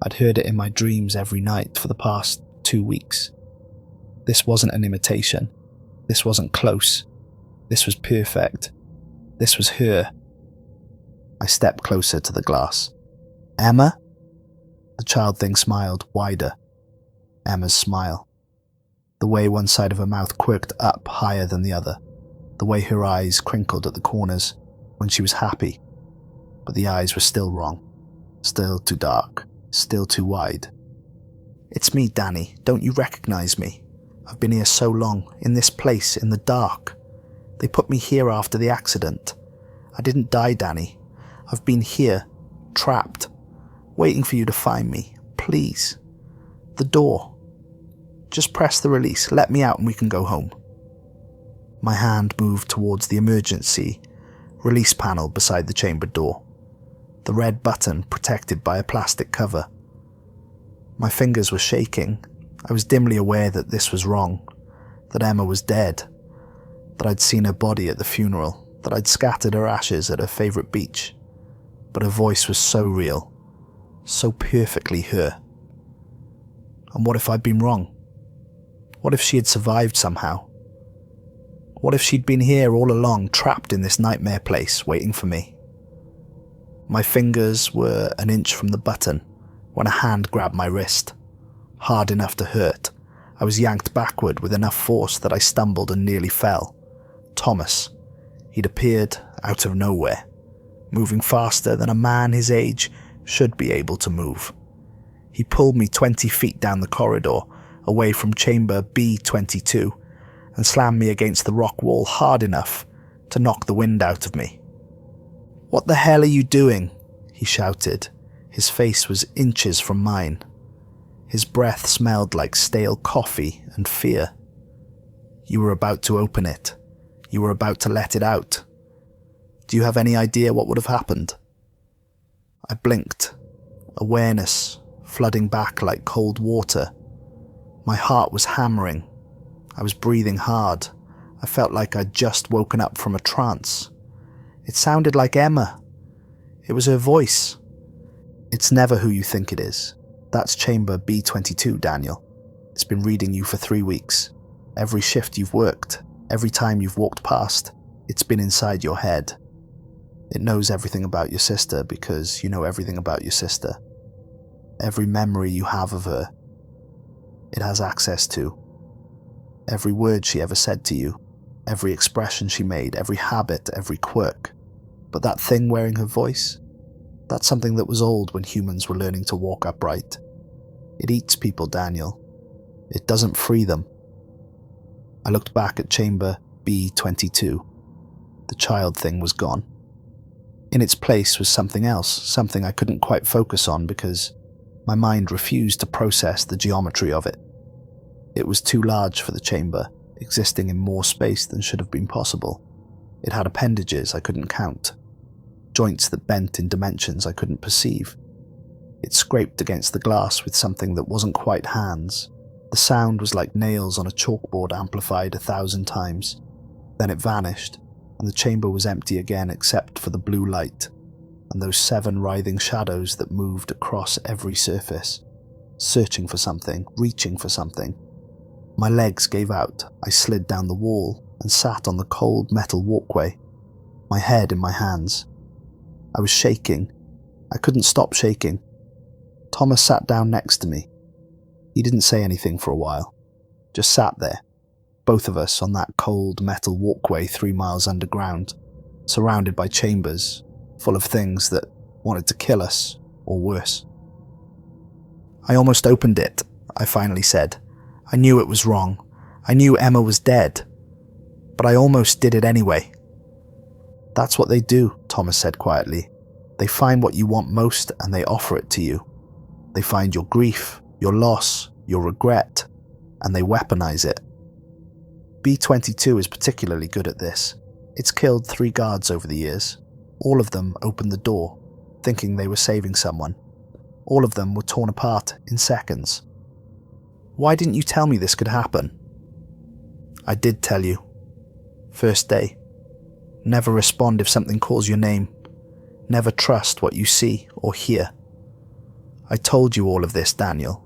Speaker 1: I'd heard it in my dreams every night for the past 2 weeks. This wasn't an imitation. This wasn't close. This was perfect. This was her. I stepped closer to the glass. "Emma?" The child thing smiled wider. Emma's smile. The way one side of her mouth quirked up higher than the other. The way her eyes crinkled at the corners when she was happy. But the eyes were still wrong. Still too dark. Still too wide. "It's me, Danny. Don't you recognize me? I've been here so long, in this place, in the dark. They put me here after the accident. I didn't die, Danny. I've been here, trapped, waiting for you to find me. Please. The door. Just press the release, let me out and we can go home." My hand moved towards the emergency release panel beside the chamber door. The red button protected by a plastic cover. My fingers were shaking. I was dimly aware that this was wrong, that Emma was dead, that I'd seen her body at the funeral, that I'd scattered her ashes at her favourite beach. But her voice was so real, so perfectly her. And what if I'd been wrong? What if she had survived somehow? What if she'd been here all along, trapped in this nightmare place, waiting for me? My fingers were an inch from the button when a hand grabbed my wrist. Hard enough to hurt, I was yanked backward with enough force that I stumbled and nearly fell. Thomas. He'd appeared out of nowhere, moving faster than a man his age should be able to move. He pulled me 20 feet down the corridor, away from chamber B22, and slammed me against the rock wall hard enough to knock the wind out of me. "What the hell are you doing?" he shouted. His face was inches from mine. His breath smelled like stale coffee and fear. "You were about to open it. You were about to let it out. Do you have any idea what would have happened?" I blinked, awareness flooding back like cold water. My heart was hammering. I was breathing hard. I felt like I'd just woken up from a trance. It sounded like Emma. It was her voice. "It's never who you think it is. That's chamber B22, Daniel. It's been reading you for 3 weeks. Every shift you've worked, every time you've walked past, it's been inside your head. It knows everything about your sister because you know everything about your sister. Every memory you have of her, it has access to. Every word she ever said to you, every expression she made, every habit, every quirk. But that thing wearing her voice, that's something that was old when humans were learning to walk upright. It eats people, Daniel. It doesn't free them." I looked back at chamber B22. The child thing was gone. In its place was something else, something I couldn't quite focus on because my mind refused to process the geometry of it. It was too large for the chamber, existing in more space than should have been possible. It had appendages I couldn't count, joints that bent in dimensions I couldn't perceive. It scraped against the glass with something that wasn't quite hands. The sound was like nails on a chalkboard amplified 1,000 times. Then it vanished, and the chamber was empty again except for the blue light, and those 7 writhing shadows that moved across every surface, searching for something, reaching for something. My legs gave out. I slid down the wall and sat on the cold metal walkway, my head in my hands. I was shaking. I couldn't stop shaking. Thomas sat down next to me. He didn't say anything for a while, just sat there, both of us on that cold metal walkway 3 miles underground, surrounded by chambers full of things that wanted to kill us, or worse. I almost opened it, I finally said. I knew it was wrong. I knew Emma was dead. But I almost did it anyway. That's what they do, Thomas said quietly. They find what you want most and they offer it to you. They find your grief, your loss, your regret, and they weaponize it. B-22 is particularly good at this. It's killed 3 guards over the years. All of them opened the door, thinking they were saving someone. All of them were torn apart in seconds. Why didn't you tell me this could happen? I did tell you. First day. Never respond if something calls your name. Never trust what you see or hear. I told you all of this, Daniel.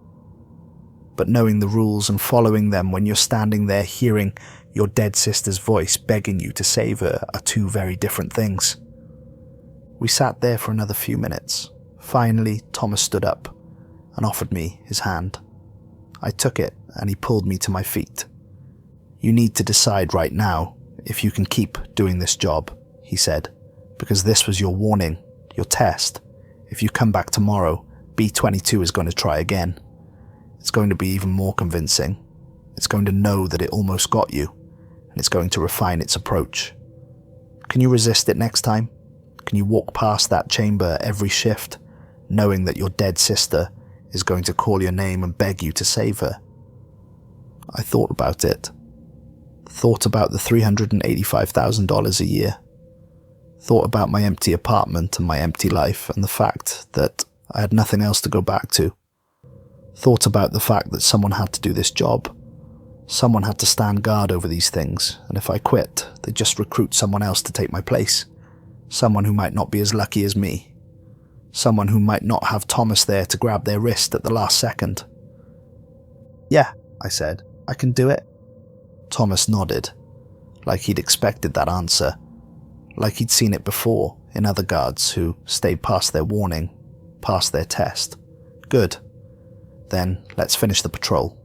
Speaker 1: But knowing the rules and following them when you're standing there hearing your dead sister's voice begging you to save her are 2 very different things. We sat there for another few minutes. Finally, Thomas stood up and offered me his hand. I took it and he pulled me to my feet. You need to decide right now if you can keep doing this job, he said, because this was your warning, your test. If you come back tomorrow, B-22 is going to try again. It's going to be even more convincing. It's going to know that it almost got you, and it's going to refine its approach. Can you resist it next time? Can you walk past that chamber every shift, knowing that your dead sister is going to call your name and beg you to save her? I thought about it. Thought about the $385,000 a year. Thought about my empty apartment and my empty life and the fact that I had nothing else to go back to. Thought about the fact that someone had to do this job. Someone had to stand guard over these things, and if I quit, they'd just recruit someone else to take my place. Someone who might not be as lucky as me. Someone who might not have Thomas there to grab their wrist at the last second. Yeah, I said, I can do it. Thomas nodded, like he'd expected that answer, like he'd seen it before in other guards who stayed past their warning, past their test. Good. Then let's finish the patrol.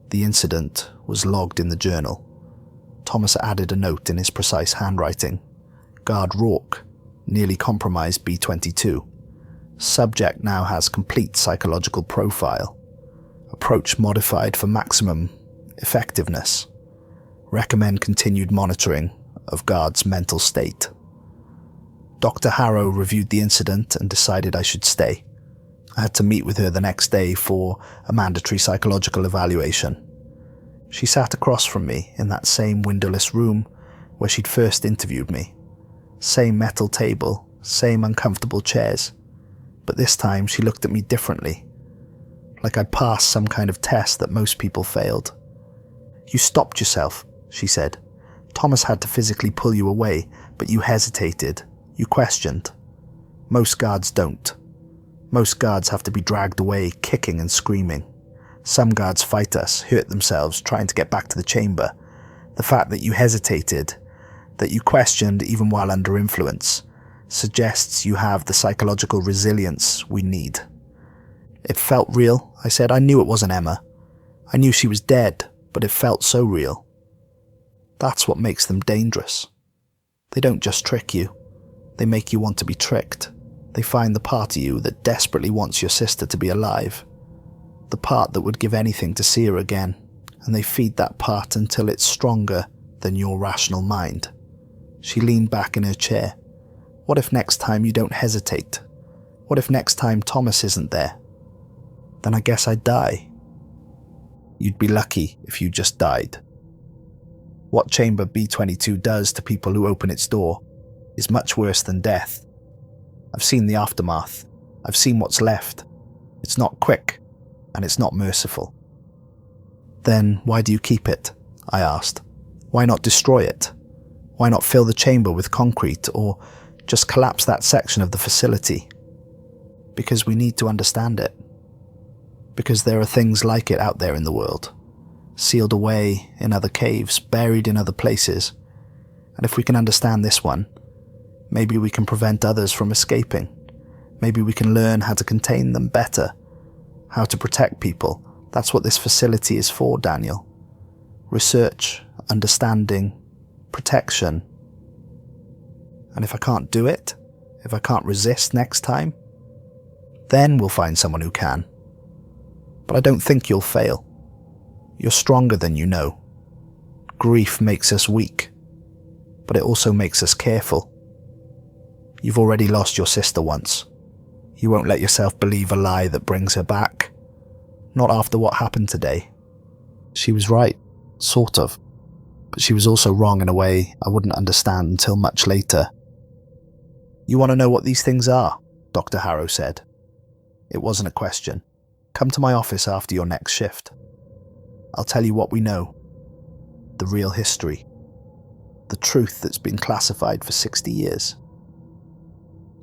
Speaker 1: The incident was logged in the journal. Thomas added a note in his precise handwriting. Guard Rourke, nearly compromised B-22. Subject now has complete psychological profile. Approach modified for maximum effectiveness. Recommend continued monitoring of guard's mental state. Dr. Harrow reviewed the incident and decided I should stay. I had to meet with her the next day for a mandatory psychological evaluation. She sat across from me in that same windowless room where she'd first interviewed me. Same metal table, same uncomfortable chairs. But this time she looked at me differently, like I'd passed some kind of test that most people failed. You stopped yourself, she said. Thomas had to physically pull you away, but you hesitated. You questioned. Most guards don't. Most guards have to be dragged away, kicking and screaming. Some guards fight us, hurt themselves, trying to get back to the chamber. The fact that you hesitated, that you questioned even while under influence, suggests you have the psychological resilience we need. It felt real, I said. I knew it wasn't Emma. I knew she was dead, but it felt so real. That's what makes them dangerous. They don't just trick you. They make you want to be tricked. They find the part of you that desperately wants your sister to be alive. The part that would give anything to see her again, and they feed that part until it's stronger than your rational mind. She leaned back in her chair. What if next time you don't hesitate? What if next time Thomas isn't there? Then I guess I'd die. You'd be lucky if you just died, What Chamber B22 does to people who open its door is much worse than death. I've seen the aftermath. I've seen what's left. It's not quick, and it's not merciful. Then why do you keep it? I asked. Why not destroy it? Why not fill the chamber with concrete, or just collapse that section of the facility? Because we need to understand it. Because there are things like it out there in the world, sealed away in other caves, buried in other places. And if we can understand this one, maybe we can prevent others from escaping. Maybe we can learn how to contain them better, how to protect people. That's what this facility is for, Daniel. Research, understanding, protection. And if I can't do it, if I can't resist next time, then we'll find someone who can. But I don't think you'll fail. You're stronger than you know. Grief makes us weak, but it also makes us careful. You've already lost your sister once. You won't let yourself believe a lie that brings her back. Not after what happened today. She was right, sort of, but she was also wrong in a way I wouldn't understand until much later. You want to know what these things are? Dr. Harrow said. It wasn't a question. Come to my office after your next shift. I'll tell you what we know. The real history. The truth that's been classified for 60 years.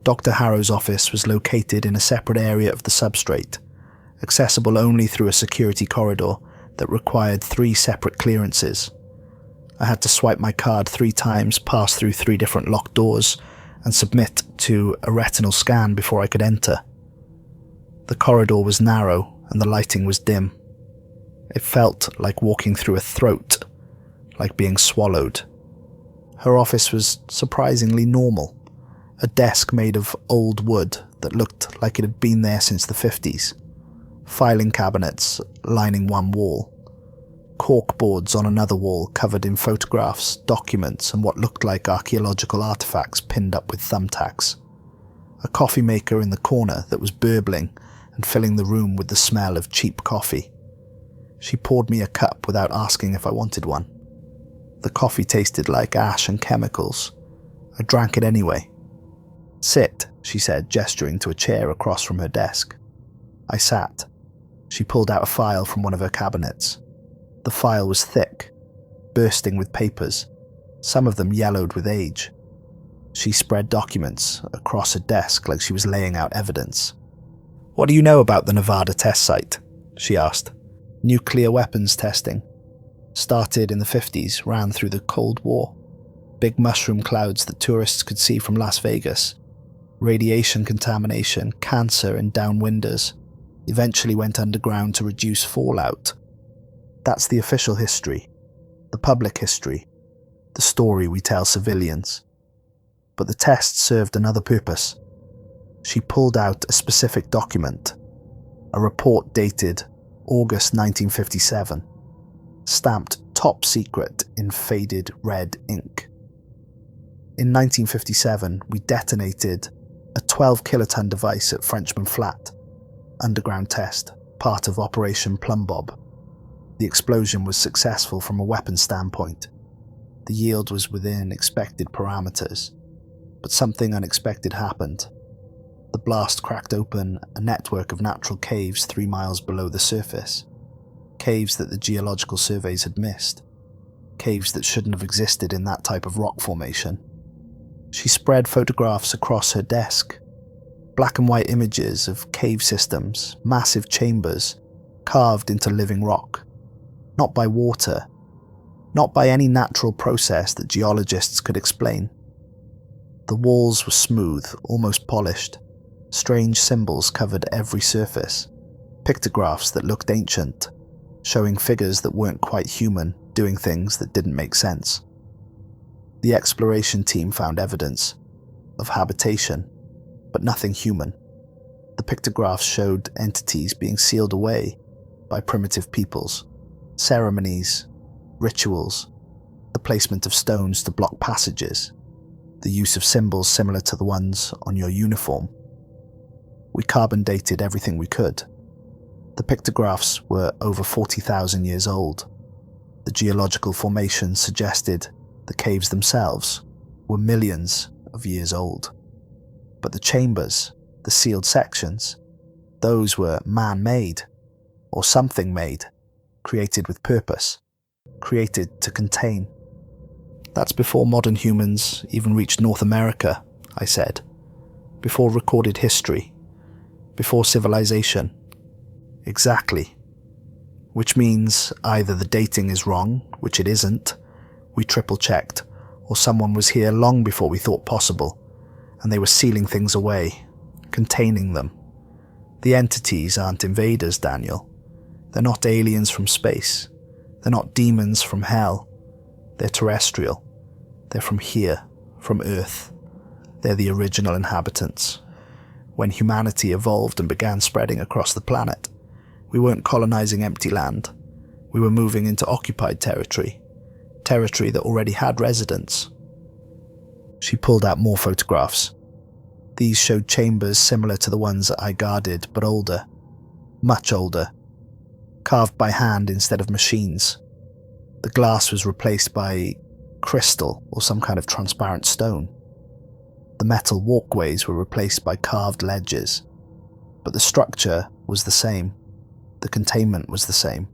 Speaker 1: Dr. Harrow's office was located in a separate area of the substrate, accessible only through a security corridor that required 3 separate clearances. I had to swipe my card 3 times, pass through 3 different locked doors, and submit to a retinal scan before I could enter. The corridor was narrow and the lighting was dim. It felt like walking through a throat, like being swallowed. Her office was surprisingly normal. A desk made of old wood that looked like it had been there since the 50s. Filing cabinets lining one wall. Cork boards on another wall covered in photographs, documents, and what looked like archaeological artifacts pinned up with thumbtacks. A coffee maker in the corner that was burbling and filling the room with the smell of cheap coffee. She poured me a cup without asking if I wanted one. The coffee tasted like ash and chemicals. I drank it anyway. Sit, she said, gesturing to a chair across from her desk. I sat. She pulled out a file from one of her cabinets. The file was thick, bursting with papers, some of them yellowed with age. She spread documents across her desk like she was laying out evidence. What do you know about the Nevada test site? She asked. Nuclear weapons testing. Started in the 50s, ran through the Cold War. Big mushroom clouds that tourists could see from Las Vegas. Radiation contamination, cancer in downwinders. Eventually went underground to reduce fallout. That's the official history. The public history. The story we tell civilians. But the test served another purpose. She pulled out a specific document. A report dated August 1957. Stamped top secret in faded red ink. In 1957, we detonated a 12 kiloton device at Frenchman Flat. Underground test, part of Operation Plumbob. The explosion was successful from a weapons standpoint. The yield was within expected parameters. But something unexpected happened. The blast cracked open a network of natural caves 3 miles below the surface. Caves that the geological surveys had missed. Caves that shouldn't have existed in that type of rock formation. She spread photographs across her desk. Black and white images of cave systems, massive chambers, carved into living rock. Not by water. Not by any natural process that geologists could explain. The walls were smooth, almost polished. Strange symbols covered every surface. Pictographs that looked ancient, showing figures that weren't quite human, doing things that didn't make sense. The exploration team found evidence of habitation, but nothing human. The pictographs showed entities being sealed away by primitive peoples, ceremonies, rituals, the placement of stones to block passages, the use of symbols similar to the ones on your uniform. We carbon dated everything we could. The pictographs were over 40,000 years old. The geological formations suggested the caves themselves were millions of years old. But the chambers, the sealed sections, those were man-made, or something made, created with purpose, created to contain. That's before modern humans even reached North America, I said. Before recorded history. Before civilization. Exactly. Which means either the dating is wrong, which it isn't, we triple-checked, or someone was here long before we thought possible, and they were sealing things away, containing them. The entities aren't invaders, Daniel. They're not aliens from space. They're not demons from hell. They're terrestrial. They're from here, from Earth. They're the original inhabitants. When humanity evolved and began spreading across the planet, we weren't colonizing empty land. We were moving into occupied territory. Territory that already had residents. She pulled out more photographs. These showed chambers similar to the ones that I guarded, but older. Much older. Carved by hand instead of machines. The glass was replaced by crystal or some kind of transparent stone. The metal walkways were replaced by carved ledges. But the structure was the same. The containment was the same.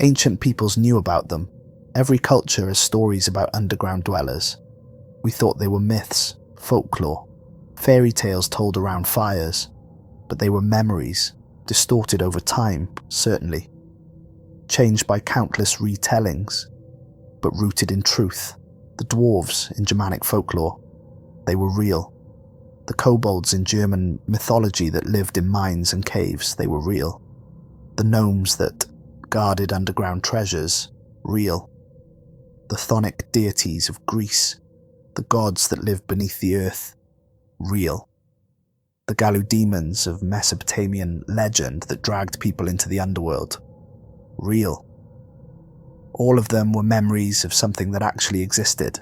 Speaker 1: Ancient peoples knew about them. Every culture has stories about underground dwellers. We thought they were myths, folklore, fairy tales told around fires, but they were memories, distorted over time, certainly, changed by countless retellings, but rooted in truth. The dwarves in Germanic folklore, they were real. The kobolds in German mythology that lived in mines and caves, they were real. The gnomes that guarded underground treasures, real. The chthonic deities of Greece, the gods that lived beneath the earth, real. The Galu demons of Mesopotamian legend that dragged people into the underworld, real. All of them were memories of something that actually existed.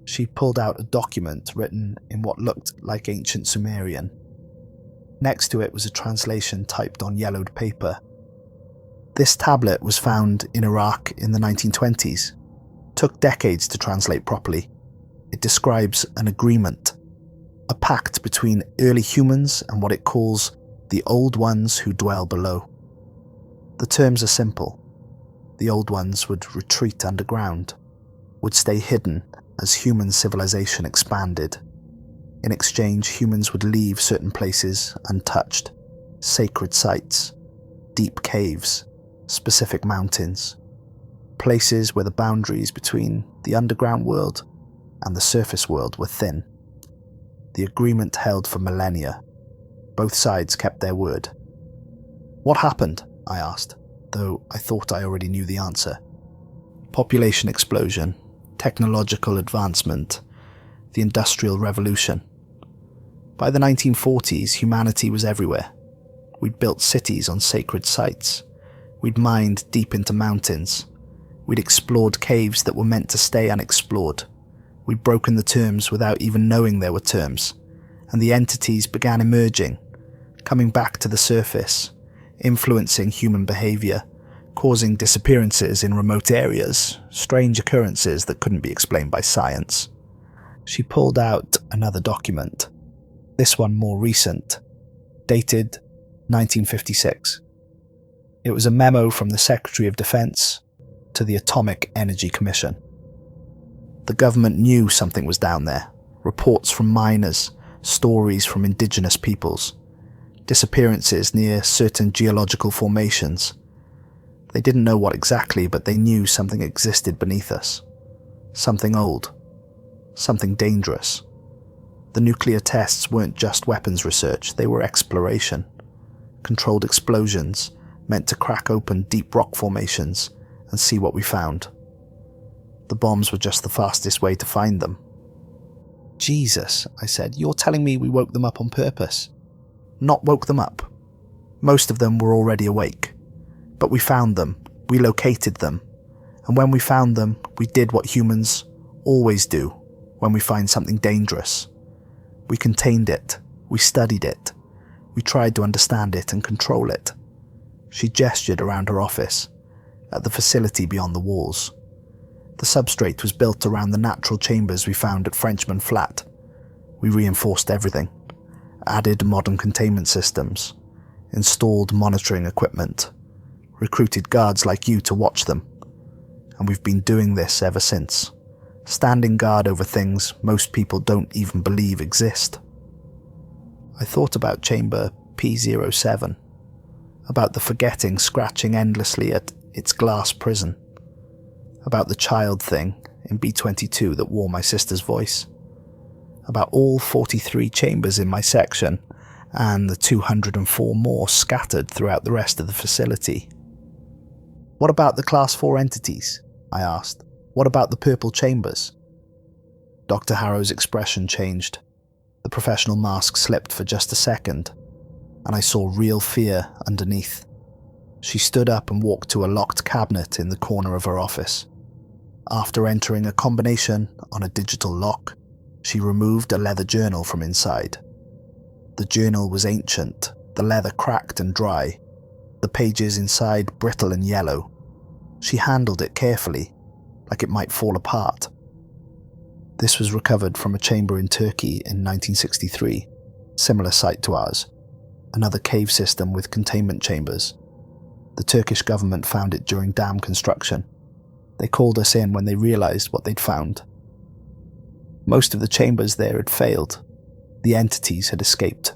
Speaker 1: She pulled out a document written in what looked like ancient Sumerian. Next to it was a translation typed on yellowed paper. This tablet was found in Iraq in the 1920s. Took decades to translate properly. It describes an agreement, a pact between early humans and what it calls the old ones who dwell below. The terms are simple. The old ones would retreat underground, would stay hidden as human civilization expanded. In exchange, humans would leave certain places untouched, sacred sites, deep caves, specific mountains, places where the boundaries between the underground world and the surface world were thin. The agreement held for millennia. Both sides kept their word. What happened? I asked, though I thought I already knew the answer. Population explosion, technological advancement, the Industrial Revolution. By the 1940s, humanity was everywhere. We'd built cities on sacred sites. We'd mined deep into mountains. We'd explored caves that were meant to stay unexplored. We'd broken the terms without even knowing there were terms, and the entities began emerging, coming back to the surface, influencing human behavior, causing disappearances in remote areas, strange occurrences that couldn't be explained by science. She pulled out another document, this one more recent, dated 1956. It was a memo from the Secretary of Defense to the Atomic Energy Commission. The government knew something was down there. Reports from miners, stories from indigenous peoples, disappearances near certain geological formations. They didn't know what exactly, but they knew something existed beneath us. Something old. Something dangerous. The nuclear tests weren't just weapons research, they were exploration. Controlled explosions meant to crack open deep rock formations and see what we found. The bombs were just the fastest way to find them. Jesus, I said, you're telling me we woke them up on purpose? Not woke them up. Most of them were already awake. But we found them, we located them, and when we found them, we did what humans always do when we find something dangerous. We contained it, we studied it, we tried to understand it and control it. She gestured around her office, at the facility beyond the walls. The substrate was built around the natural chambers we found at Frenchman Flat. We reinforced everything, added modern containment systems, installed monitoring equipment, recruited guards like you to watch them, and we've been doing this ever since, standing guard over things most people don't even believe exist. I thought about chamber P07, about the forgetting scratching endlessly at its glass prison, about the child thing in B22 that wore my sister's voice, about all 43 chambers in my section and the 204 more scattered throughout the rest of the facility. What about the Class 4 entities? I asked. What about the purple chambers? Dr. Harrow's expression changed. The professional mask slipped for just a second, and I saw real fear underneath. She stood up and walked to a locked cabinet in the corner of her office. After entering a combination on a digital lock, she removed a leather journal from inside. The journal was ancient, the leather cracked and dry, the pages inside brittle and yellow. She handled it carefully, like it might fall apart. This was recovered from a chamber in Turkey in 1963, similar site to ours, another cave system with containment chambers. The Turkish government found it during dam construction. They called us in when they realized what they'd found. Most of the chambers there had failed. The entities had escaped.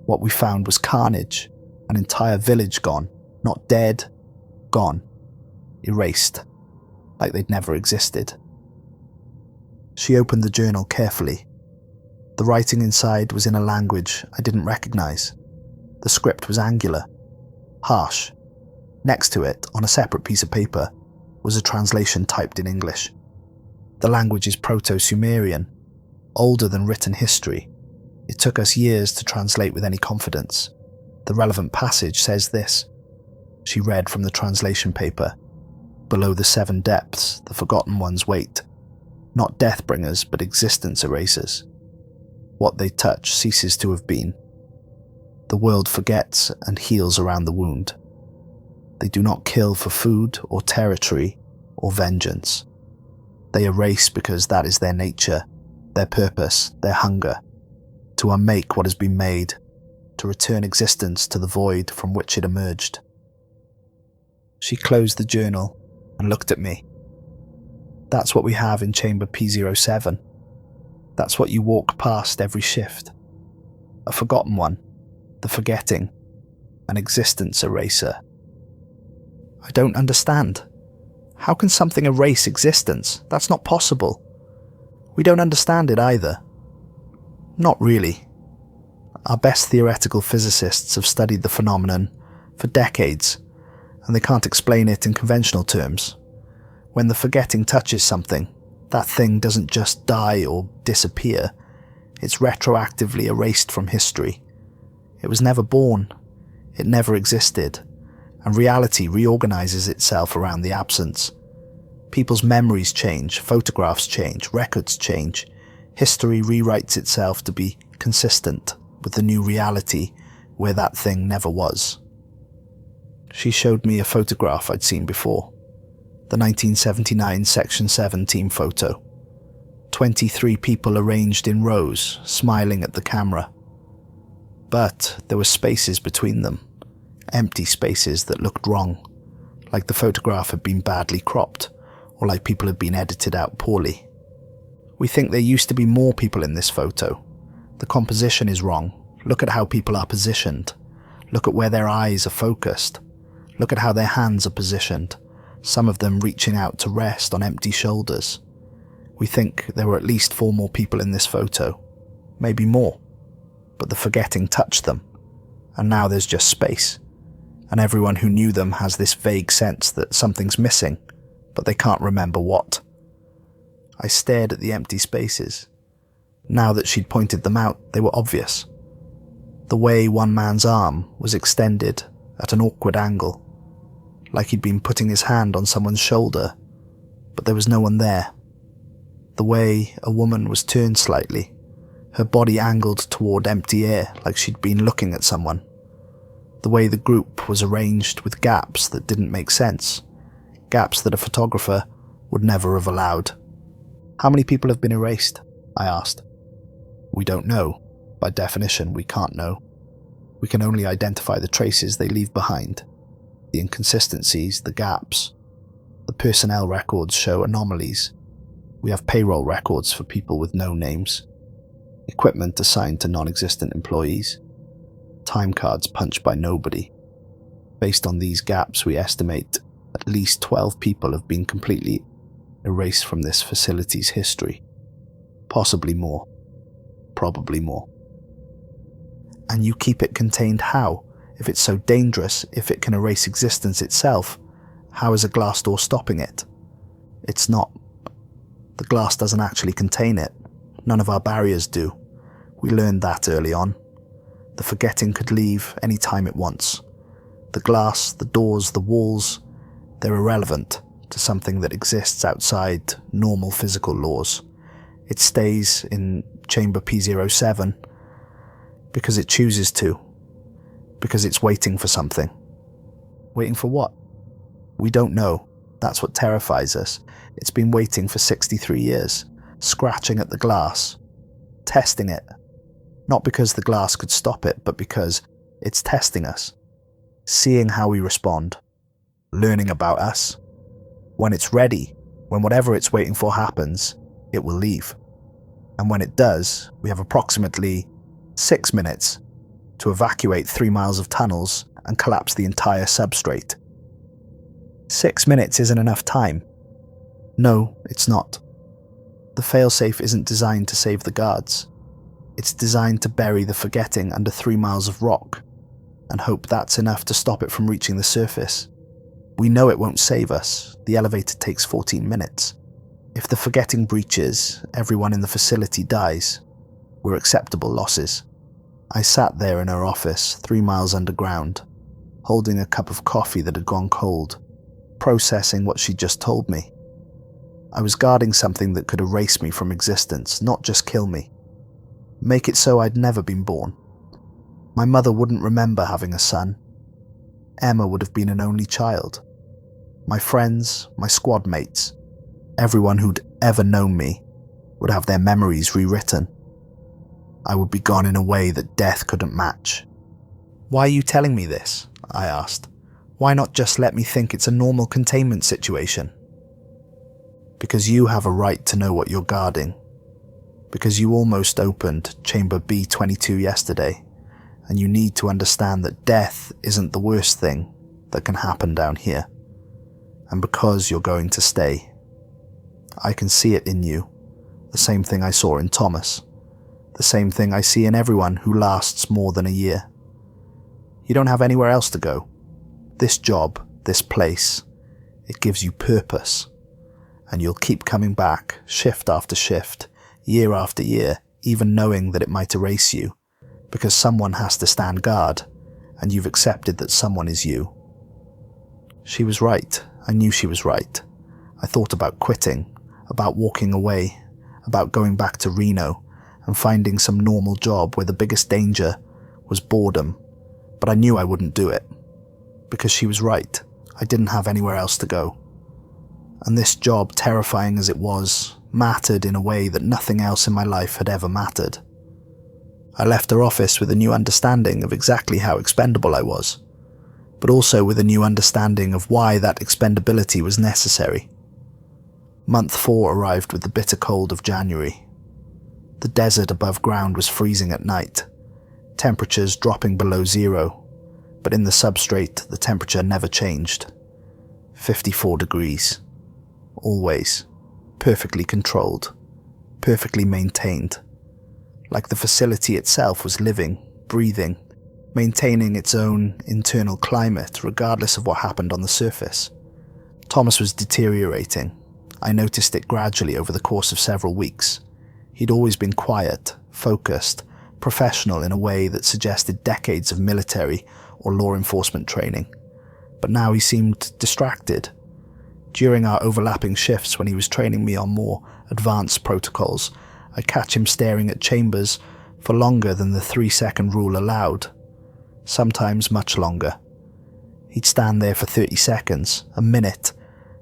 Speaker 1: What we found was carnage, an entire village gone, not dead, gone, erased, like they'd never existed. She opened the journal carefully. The writing inside was in a language I didn't recognize. The script was angular, harsh. Next to it, on a separate piece of paper, was a translation typed in English. The language is Proto-Sumerian, older than written history. It took us years to translate with any confidence. The relevant passage says this. She read from the translation paper. Below the 7 depths, the forgotten ones wait. Not death bringers, but existence erasers. What they touch ceases to have been. The world forgets and heals around the wound. They do not kill for food or territory or vengeance. They erase because that is their nature, their purpose, their hunger, to unmake what has been made, to return existence to the void from which it emerged. She closed the journal and looked at me. That's what we have in chamber P07. That's what you walk past every shift. A forgotten one, the forgetting, an existence eraser. I don't understand. How can something erase existence? That's not possible. We don't understand it either. Not really. Our best theoretical physicists have studied the phenomenon for decades, and they can't explain it in conventional terms. When the forgetting touches something, that thing doesn't just die or disappear. It's retroactively erased from history. It was never born. It never existed. And reality reorganizes itself around the absence. People's memories change, photographs change, records change. History rewrites itself to be consistent with the new reality where that thing never was. She showed me a photograph I'd seen before. The 1979 Section 7 team photo. 23 people arranged in rows, smiling at the camera. But there were spaces between them. Empty spaces that looked wrong, like the photograph had been badly cropped, or like people had been edited out poorly. We think there used to be more people in this photo. The composition is wrong. Look at how people are positioned. Look at where their eyes are focused. Look at how their hands are positioned, some of them reaching out to rest on empty shoulders. We think there were at least 4 more people in this photo, maybe more, but the forgetting touched them, and now there's just space. And everyone who knew them has this vague sense that something's missing, but they can't remember what. I stared at the empty spaces. Now that she'd pointed them out, they were obvious. The way one man's arm was extended at an awkward angle, like he'd been putting his hand on someone's shoulder, but there was no one there. The way a woman was turned slightly, her body angled toward empty air like she'd been looking at someone. The way the group was arranged with gaps that didn't make sense. gaps that a photographer would never have allowed. How many people have been erased? I asked. We don't know. By definition, we can't know. We can only identify the traces they leave behind, the inconsistencies, the gaps. The personnel records show anomalies. We have payroll records for people with no names, equipment assigned to non-existent employees, time cards punched by nobody. Based on these gaps, we estimate at least 12 people have been completely erased from this facility's history. Possibly more. Probably more. And you keep it contained how? If it's so dangerous, if it can erase existence itself, how is a glass door stopping it? It's not. The glass doesn't actually contain it. None of our barriers do. We learned that early on. The forgetting could leave any time it wants. The glass, the doors, the walls, they're irrelevant to something that exists outside normal physical laws. It stays in chamber P07 because it chooses to, because it's waiting for something. Waiting for what? We don't know. That's what terrifies us. It's been waiting for 63 years, scratching at the glass, testing it. Not because the glass could stop it, but because it's testing us, seeing how we respond, learning about us. When it's ready, when whatever it's waiting for happens, it will leave. And when it does, we have approximately 6 minutes to evacuate 3 miles of tunnels and collapse the entire substrate. 6 minutes isn't enough time. No, it's not. The failsafe isn't designed to save the guards. It's designed to bury the forgetting under 3 miles of rock and hope that's enough to stop it from reaching the surface. We know it won't save us. The elevator takes 14 minutes. If the forgetting breaches, everyone in the facility dies. We're acceptable losses. I sat there in her office, 3 miles underground, holding a cup of coffee that had gone cold, processing what she'd just told me. I was guarding something that could erase me from existence, not just kill me. Make it so I'd never been born. My mother wouldn't remember having a son. Emma would have been an only child. My friends, my squad mates, everyone who'd ever known me would have their memories rewritten. I would be gone in a way that death couldn't match. Why are you telling me this? I asked. Why not just let me think it's a normal containment situation? Because you have a right to know what you're guarding. Because you almost opened chamber B22 yesterday, and you need to understand that death isn't the worst thing that can happen down here. And because you're going to stay. I can see it in you, the same thing I saw in Thomas, the same thing I see in everyone who lasts more than a year. You don't have anywhere else to go. This job, this place, it gives you purpose. And you'll keep coming back, shift after shift, year after year, even knowing that it might erase you, because someone has to stand guard, and you've accepted that someone is you. She was right. I knew she was right. I thought about quitting, about walking away, about going back to Reno and finding some normal job where the biggest danger was boredom, but I knew I wouldn't do it. Because she was right. I didn't have anywhere else to go. And this job, terrifying as it was, mattered in a way that nothing else in my life had ever mattered. I left her office with a new understanding of exactly how expendable I was, but also with a new understanding of why that expendability was necessary. Month 4 arrived with the bitter cold of January. The desert above ground was freezing at night, temperatures dropping below zero, but in the substrate the temperature never changed. 54 degrees. Always. Perfectly controlled. Perfectly maintained. Like the facility itself was living, breathing, maintaining its own internal climate regardless of what happened on the surface. Thomas was deteriorating. I noticed it gradually over the course of several weeks. He'd always been quiet, focused, professional in a way that suggested decades of military or law enforcement training. But now he seemed distracted. During our overlapping shifts when he was training me on more advanced protocols, I'd catch him staring at chambers for longer than the 3-second rule allowed. Sometimes much longer. He'd stand there for 30 seconds, a minute,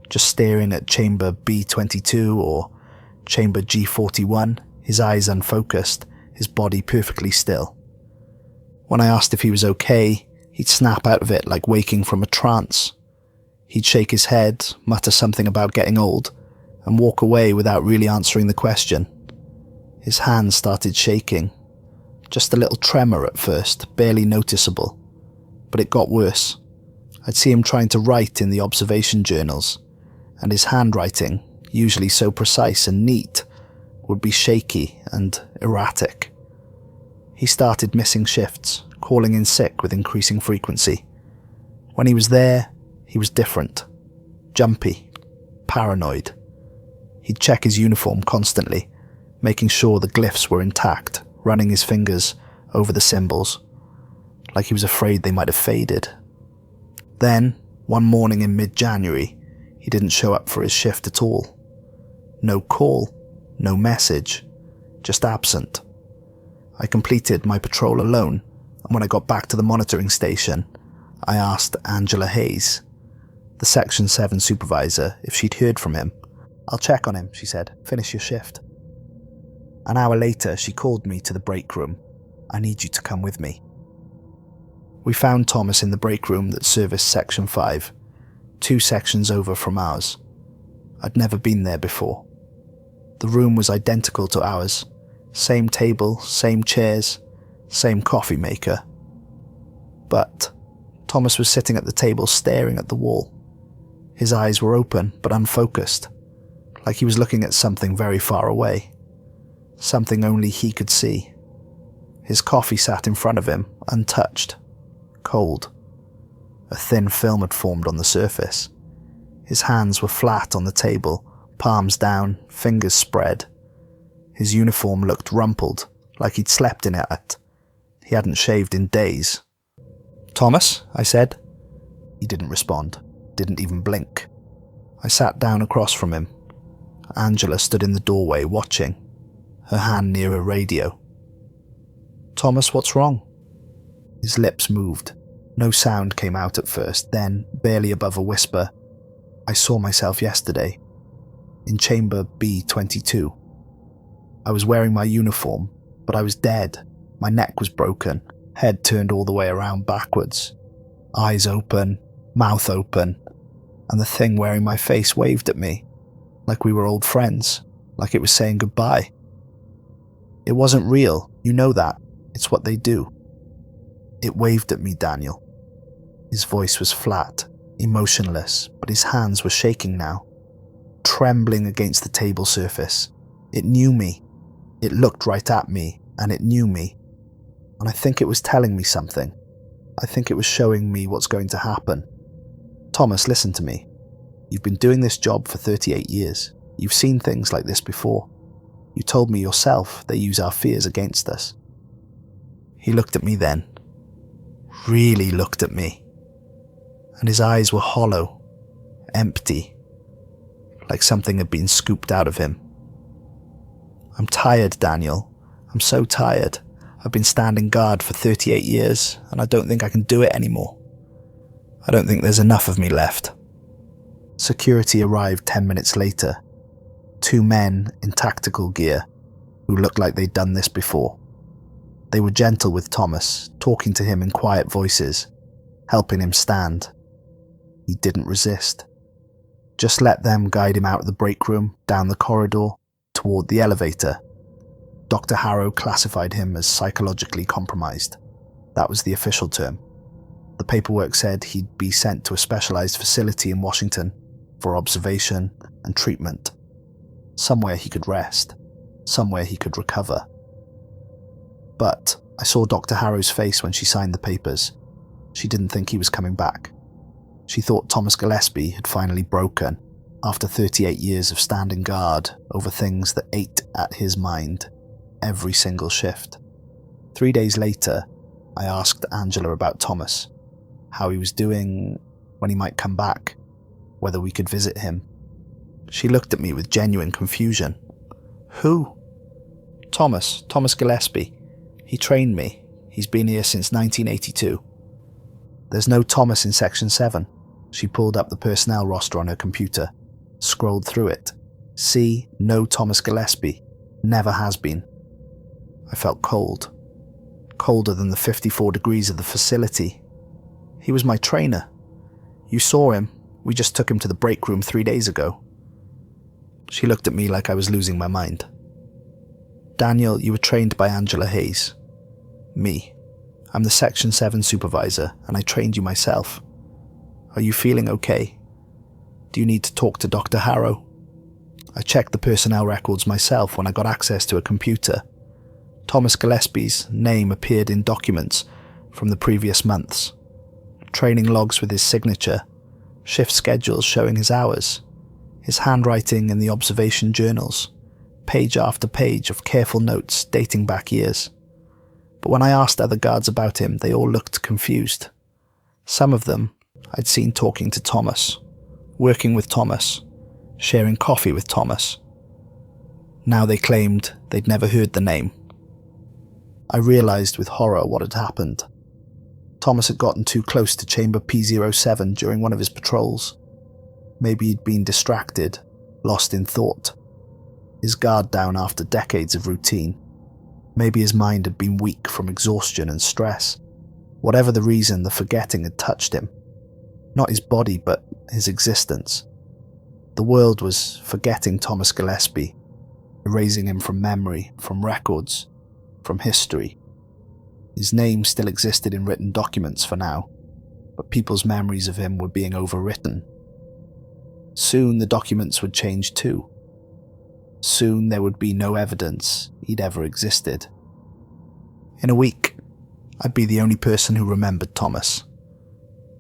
Speaker 1: just staring at chamber B22 or chamber G41, his eyes unfocused, his body perfectly still. When I asked if he was okay, he'd snap out of it like waking from a trance. He'd shake his head, mutter something about getting old, and walk away without really answering the question. His hands started shaking. Just a little tremor at first, barely noticeable. But it got worse. I'd see him trying to write in the observation journals, and his handwriting, usually so precise and neat, would be shaky and erratic. He started missing shifts, calling in sick with increasing frequency. When he was there, he was different. Jumpy. Paranoid. He'd check his uniform constantly, making sure the glyphs were intact, running his fingers over the symbols, like he was afraid they might have faded. Then, one morning in mid-January, he didn't show up for his shift at all. No call, no message, just absent. I completed my patrol alone, and when I got back to the monitoring station, I asked Angela Hayes, the Section 7 supervisor, if she'd heard from him. "I'll check on him," she said. "Finish your shift." An hour later, she called me to the break room. "I need you to come with me." We found Thomas in the break room that serviced Section 5, 2 sections over from ours. I'd never been there before. The room was identical to ours. Same table, same chairs, same coffee maker. But Thomas was sitting at the table staring at the wall. His eyes were open but unfocused, like he was looking at something very far away. Something only he could see. His coffee sat in front of him, untouched, cold. A thin film had formed on the surface. His hands were flat on the table, palms down, fingers spread. His uniform looked rumpled, like he'd slept in it. He hadn't shaved in days. "Thomas?" I said. He didn't respond, didn't even blink. I sat down across from him. Angela stood in the doorway watching, her hand near her radio. "Thomas, what's wrong?" His lips moved. No sound came out at first, then, barely above a whisper, "I saw myself yesterday, in chamber B22. I was wearing my uniform, but I was dead. My neck was broken, head turned all the way around backwards, eyes open, mouth open, and the thing wearing my face waved at me, like we were old friends, like it was saying goodbye. It wasn't real, you know that. It's what they do. It waved at me, Daniel." His voice was flat, emotionless, but his hands were shaking now, trembling against the table surface. It knew me. It looked right at me, and it knew me. And I think it was telling me something. I think it was showing me what's going to happen. "Thomas, listen to me. You've been doing this job for 38 years. You've seen things like this before. You told me yourself they use our fears against us." He looked at me then. Really looked at me. And his eyes were hollow, empty, like something had been scooped out of him. "I'm tired, Daniel. I'm so tired. I've been standing guard for 38 years, and I don't think I can do it anymore. I don't think there's enough of me left." Security arrived 10 minutes later. 2 men in tactical gear who looked like they'd done this before. They were gentle with Thomas, talking to him in quiet voices, helping him stand. He didn't resist. Just let them guide him out of the break room, down the corridor, toward the elevator. Dr. Harrow classified him as psychologically compromised. That was the official term. The paperwork said he'd be sent to a specialized facility in Washington for observation and treatment. Somewhere he could rest, somewhere he could recover. But I saw Dr. Harrow's face when she signed the papers. She didn't think he was coming back. She thought Thomas Gillespie had finally broken after 38 years of standing guard over things that ate at his mind every single shift. 3 days later, I asked Angela about Thomas, how he was doing, when he might come back, whether we could visit him. She looked at me with genuine confusion. "Who?" Thomas Gillespie. He trained me. He's been here since 1982. "There's no Thomas in Section 7. She pulled up the personnel roster on her computer. Scrolled through it. See, no Thomas Gillespie. Never has been. I felt cold. Colder than the 54 degrees of the facility. He was my trainer. You saw him. We just took him to the break room 3 days ago. She looked at me like I was losing my mind. Daniel, you were trained by Angela Hayes. Me. I'm the Section 7 supervisor, and I trained you myself. Are you feeling okay? Do you need to talk to Dr. Harrow? I checked the personnel records myself when I got access to a computer. Thomas Gillespie's name appeared in documents from the previous months. Training logs with his signature, shift schedules showing his hours, his handwriting in the observation journals, page after page of careful notes dating back years. But when I asked other guards about him, they all looked confused. Some of them I'd seen talking to Thomas, working with Thomas, sharing coffee with Thomas. Now they claimed they'd never heard the name. I realized with horror what had happened. Thomas had gotten too close to Chamber P07 during one of his patrols. Maybe he'd been distracted, lost in thought, his guard down after decades of routine. Maybe his mind had been weak from exhaustion and stress. Whatever the reason, the forgetting had touched him. Not his body, but his existence. The world was forgetting Thomas Gillespie, erasing him from memory, from records, from history. His name still existed in written documents for now, but people's memories of him were being overwritten. Soon the documents would change too. Soon there would be no evidence he'd ever existed. In a week, I'd be the only person who remembered Thomas.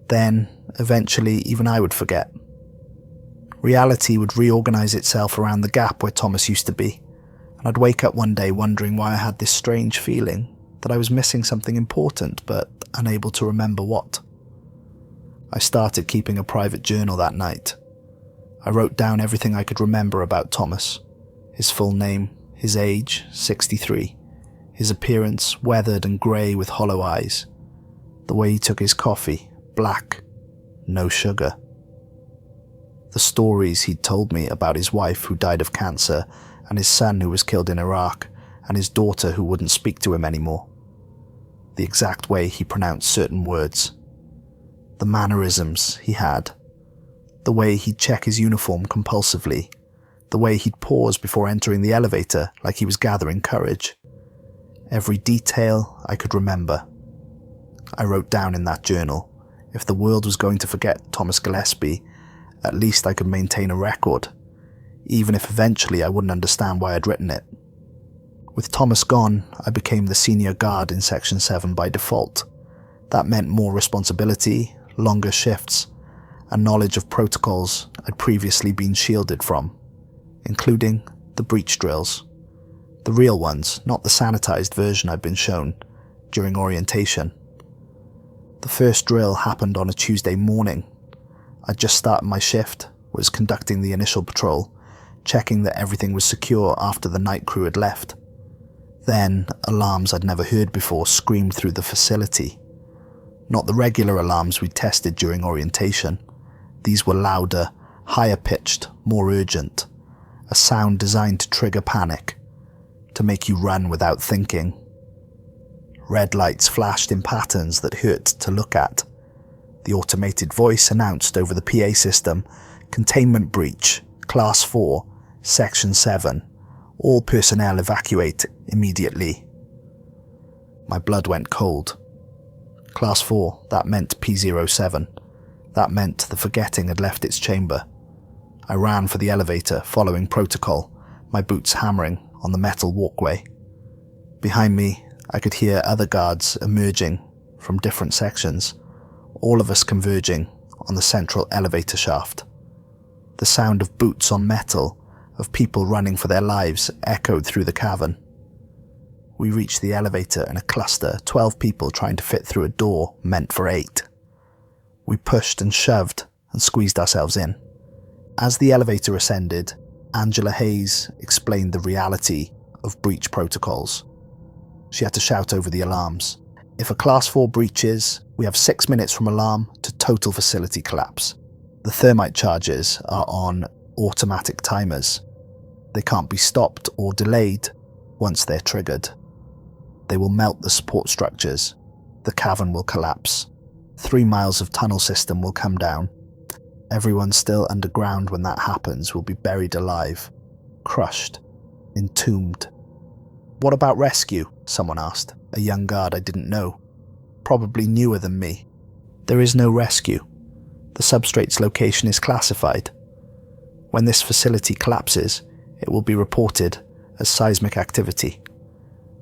Speaker 1: Then, eventually, even I would forget. Reality would reorganize itself around the gap where Thomas used to be, and I'd wake up one day wondering why I had this strange feeling that I was missing something important but unable to remember what. I started keeping a private journal that night. I wrote down everything I could remember about Thomas. His full name, his age, 63, his appearance, weathered and grey with hollow eyes, the way he took his coffee, black, no sugar. The stories he'd told me about his wife who died of cancer, and his son who was killed in Iraq, and his daughter who wouldn't speak to him anymore. The exact way he pronounced certain words. The mannerisms he had. The way he'd check his uniform compulsively. The way he'd pause before entering the elevator like he was gathering courage. Every detail I could remember. I wrote down in that journal, if the world was going to forget Thomas Gillespie, at least I could maintain a record, even if eventually I wouldn't understand why I'd written it. With Thomas gone, I became the senior guard in Section 7 by default. That meant more responsibility, longer shifts, and knowledge of protocols I'd previously been shielded from, including the breach drills. The real ones, not the sanitized version I'd been shown during orientation. The first drill happened on a Tuesday morning. I'd just started my shift, was conducting the initial patrol, checking that everything was secure after the night crew had left. Then, alarms I'd never heard before screamed through the facility. Not the regular alarms we'd tested during orientation. These were louder, higher pitched, more urgent. A sound designed to trigger panic, to make you run without thinking. Red lights flashed in patterns that hurt to look at. The automated voice announced over the PA system, "Containment breach, Class 4, Section 7. All personnel evacuate immediately." My blood went cold. Class 4, that meant P07. That meant the forgetting had left its chamber. I ran for the elevator, following protocol, my boots hammering on the metal walkway. Behind me, I could hear other guards emerging from different sections, all of us converging on the central elevator shaft. The sound of boots on metal, of people running for their lives, echoed through the cavern. We reached the elevator in a cluster, 12 people trying to fit through a door meant for 8. We pushed and shoved and squeezed ourselves in. As the elevator ascended, Angela Hayes explained the reality of breach protocols. She had to shout over the alarms. If a Class 4 breaches, we have 6 minutes from alarm to total facility collapse. The thermite charges are on automatic timers. They can't be stopped or delayed once they're triggered. They will melt the support structures. The cavern will collapse. 3 miles of tunnel system will come down. Everyone still underground when that happens will be buried alive, crushed, entombed. What about rescue? Someone asked, a young guard I didn't know, probably newer than me. There is no rescue. The substrate's location is classified. When this facility collapses, it will be reported as seismic activity.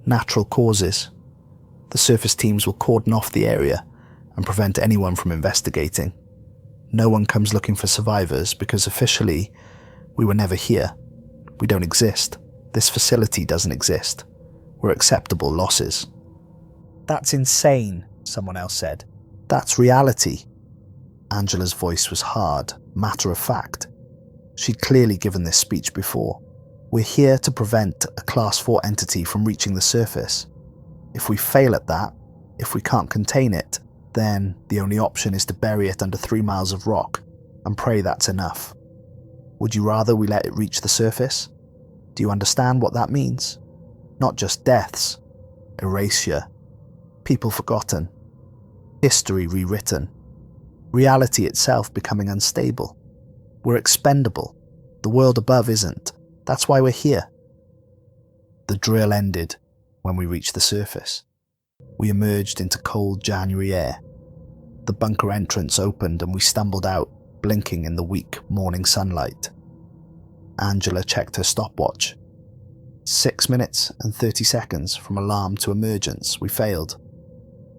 Speaker 1: Natural causes. The surface teams will cordon off the area and prevent anyone from investigating. No one comes looking for survivors because officially, we were never here. We don't exist. This facility doesn't exist. We're acceptable losses.
Speaker 2: That's insane, someone else said.
Speaker 1: That's reality. Angela's voice was hard, matter of fact. She'd clearly given this speech before. We're here to prevent a Class 4 entity from reaching the surface. If we fail at that, if we can't contain it, then the only option is to bury it under 3 miles of rock and pray that's enough. Would you rather we let it reach the surface? Do you understand what that means? Not just deaths, erasure, people forgotten, history rewritten, reality itself becoming unstable. We're expendable. The world above isn't. That's why we're here. The drill ended when we reached the surface. We emerged into cold January air. The bunker entrance opened and we stumbled out, blinking in the weak morning sunlight. Angela checked her stopwatch. 6 minutes and 30 seconds from alarm to emergence, we failed.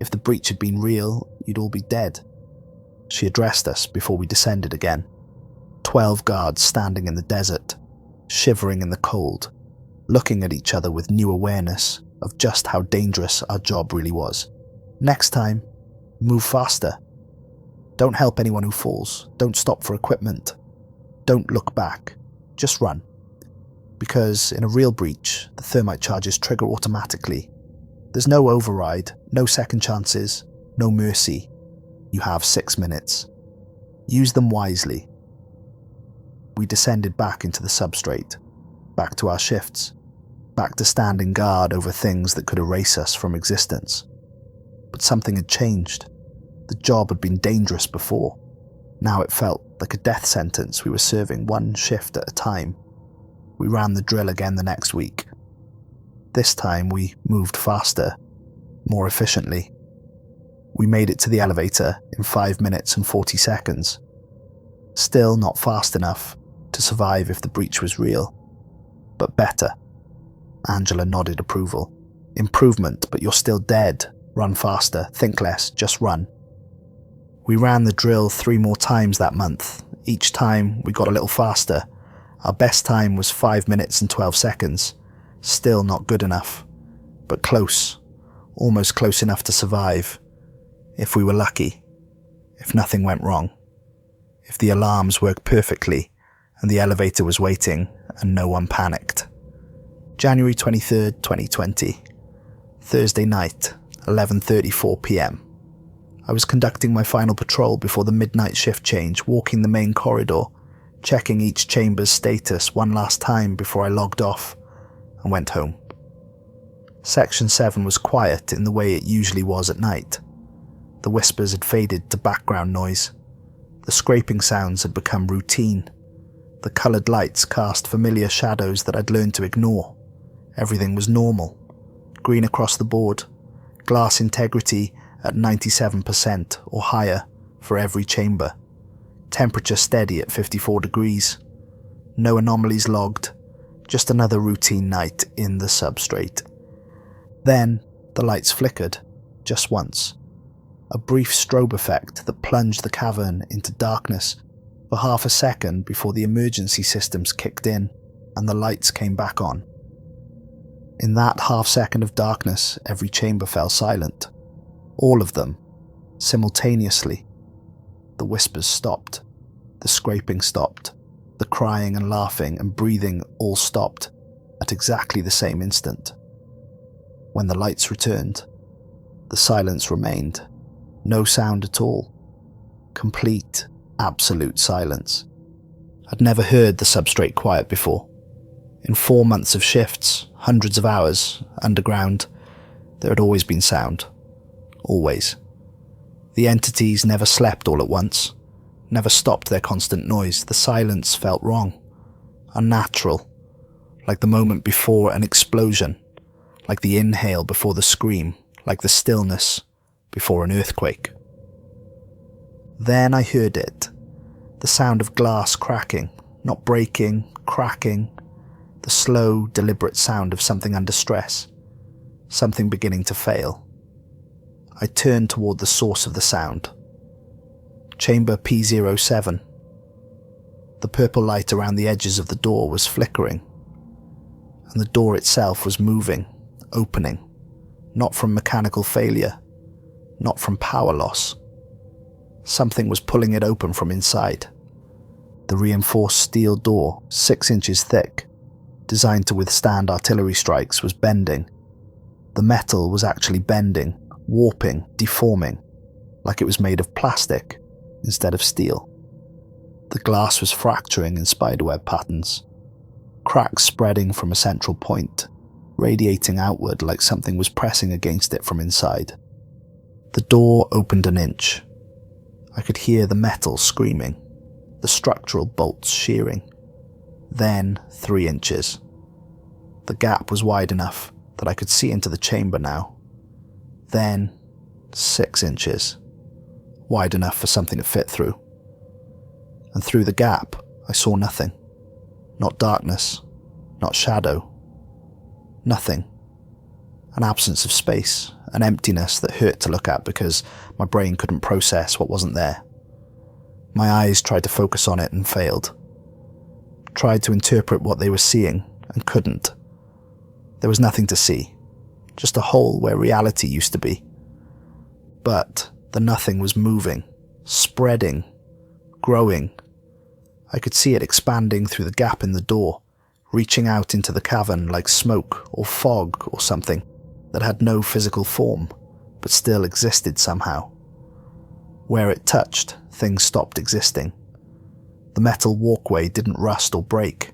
Speaker 1: If the breach had been real, you'd all be dead. She addressed us before we descended again. 12 guards standing in the desert, shivering in the cold, looking at each other with new awareness of just how dangerous our job really was. Next time, move faster. Don't help anyone who falls. Don't stop for equipment. Don't look back. Just run. Because in a real breach, the thermite charges trigger automatically. There's no override, no second chances, no mercy. You have 6 minutes. Use them wisely. We descended back into the substrate, back to our shifts, back to standing guard over things that could erase us from existence. But something had changed. The job had been dangerous before. Now it felt like a death sentence we were serving one shift at a time. We ran the drill again the next week. This time we moved faster, more efficiently. We made it to the elevator in 5 minutes and 40 seconds. Still not fast enough to survive if the breach was real, but better. Angela nodded approval. Improvement, but you're still dead. Run faster, think less, just run. We ran the drill 3 more times that month. Each time we got a little faster. Our best time was 5 minutes and 12 seconds. Still not good enough, but close. Almost close enough to survive. If we were lucky. If nothing went wrong. If the alarms worked perfectly and the elevator was waiting and no one panicked. January 23rd, 2020. Thursday night, 11:34 p.m. I was conducting my final patrol before the midnight shift change, walking the main corridor, checking each chamber's status one last time before I logged off and went home. Section 7 was quiet in the way it usually was at night. The whispers had faded to background noise. The scraping sounds had become routine. The coloured lights cast familiar shadows that I'd learned to ignore. Everything was normal. Green across the board. Glass integrity at 97% or higher for every chamber. Temperature steady at 54 degrees. No anomalies logged. Just another routine night in the substrate. Then the lights flickered, just once. A brief strobe effect that plunged the cavern into darkness for half a second before the emergency systems kicked in and the lights came back on. In that half second of darkness, every chamber fell silent. All of them, simultaneously. The whispers stopped. The scraping stopped. The crying and laughing and breathing all stopped at exactly the same instant. When the lights returned, the silence remained. No sound at all. Complete, absolute silence. I'd never heard the substrate quiet before. In 4 months of shifts, hundreds of hours, underground, there had always been sound. Always. The entities never slept all at once, never stopped their constant noise. The silence felt wrong, unnatural, like the moment before an explosion, like the inhale before the scream, like the stillness before an earthquake. Then I heard it, the sound of glass cracking, not breaking, cracking, the slow, deliberate sound of something under stress, something beginning to fail. I turned toward the source of the sound. Chamber P07. The purple light around the edges of the door was flickering, and the door itself was moving, opening, not from mechanical failure, not from power loss. Something was pulling it open from inside. The reinforced steel door, 6 inches thick, designed to withstand artillery strikes, was bending. The metal was actually bending, warping, deforming, like it was made of plastic instead of steel. The glass was fracturing in spiderweb patterns, cracks spreading from a central point, radiating outward like something was pressing against it from inside. The door opened an inch. I could hear the metal screaming, the structural bolts shearing. Then 3 inches. The gap was wide enough that I could see into the chamber now. Then 6 inches. Wide enough for something to fit through. And through the gap, I saw nothing. Not darkness, not shadow. Nothing. An absence of space, an emptiness that hurt to look at because my brain couldn't process what wasn't there. My eyes tried to focus on it and failed. Tried to interpret what they were seeing and couldn't. There was nothing to see, just a hole where reality used to be. But the nothing was moving, spreading, growing. I could see it expanding through the gap in the door, reaching out into the cavern like smoke or fog or something that had no physical form, but still existed somehow. Where it touched, things stopped existing. The metal walkway didn't rust or break.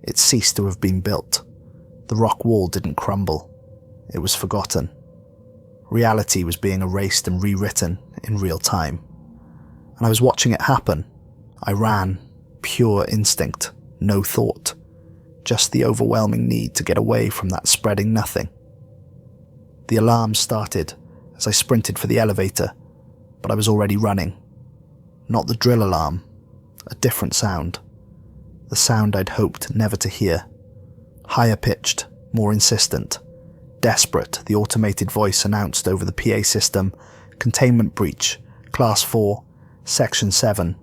Speaker 1: It ceased to have been built. The rock wall didn't crumble. It was forgotten. Reality was being erased and rewritten in real time. And I was watching it happen. I ran, pure instinct, no thought. Just the overwhelming need to get away from that spreading nothing. The alarm started as I sprinted for the elevator, but I was already running. Not the drill alarm, a different sound. The sound I'd hoped never to hear. Higher pitched, more insistent. Desperate, the automated voice announced over the PA system, "Containment breach, Class 4, Section 7.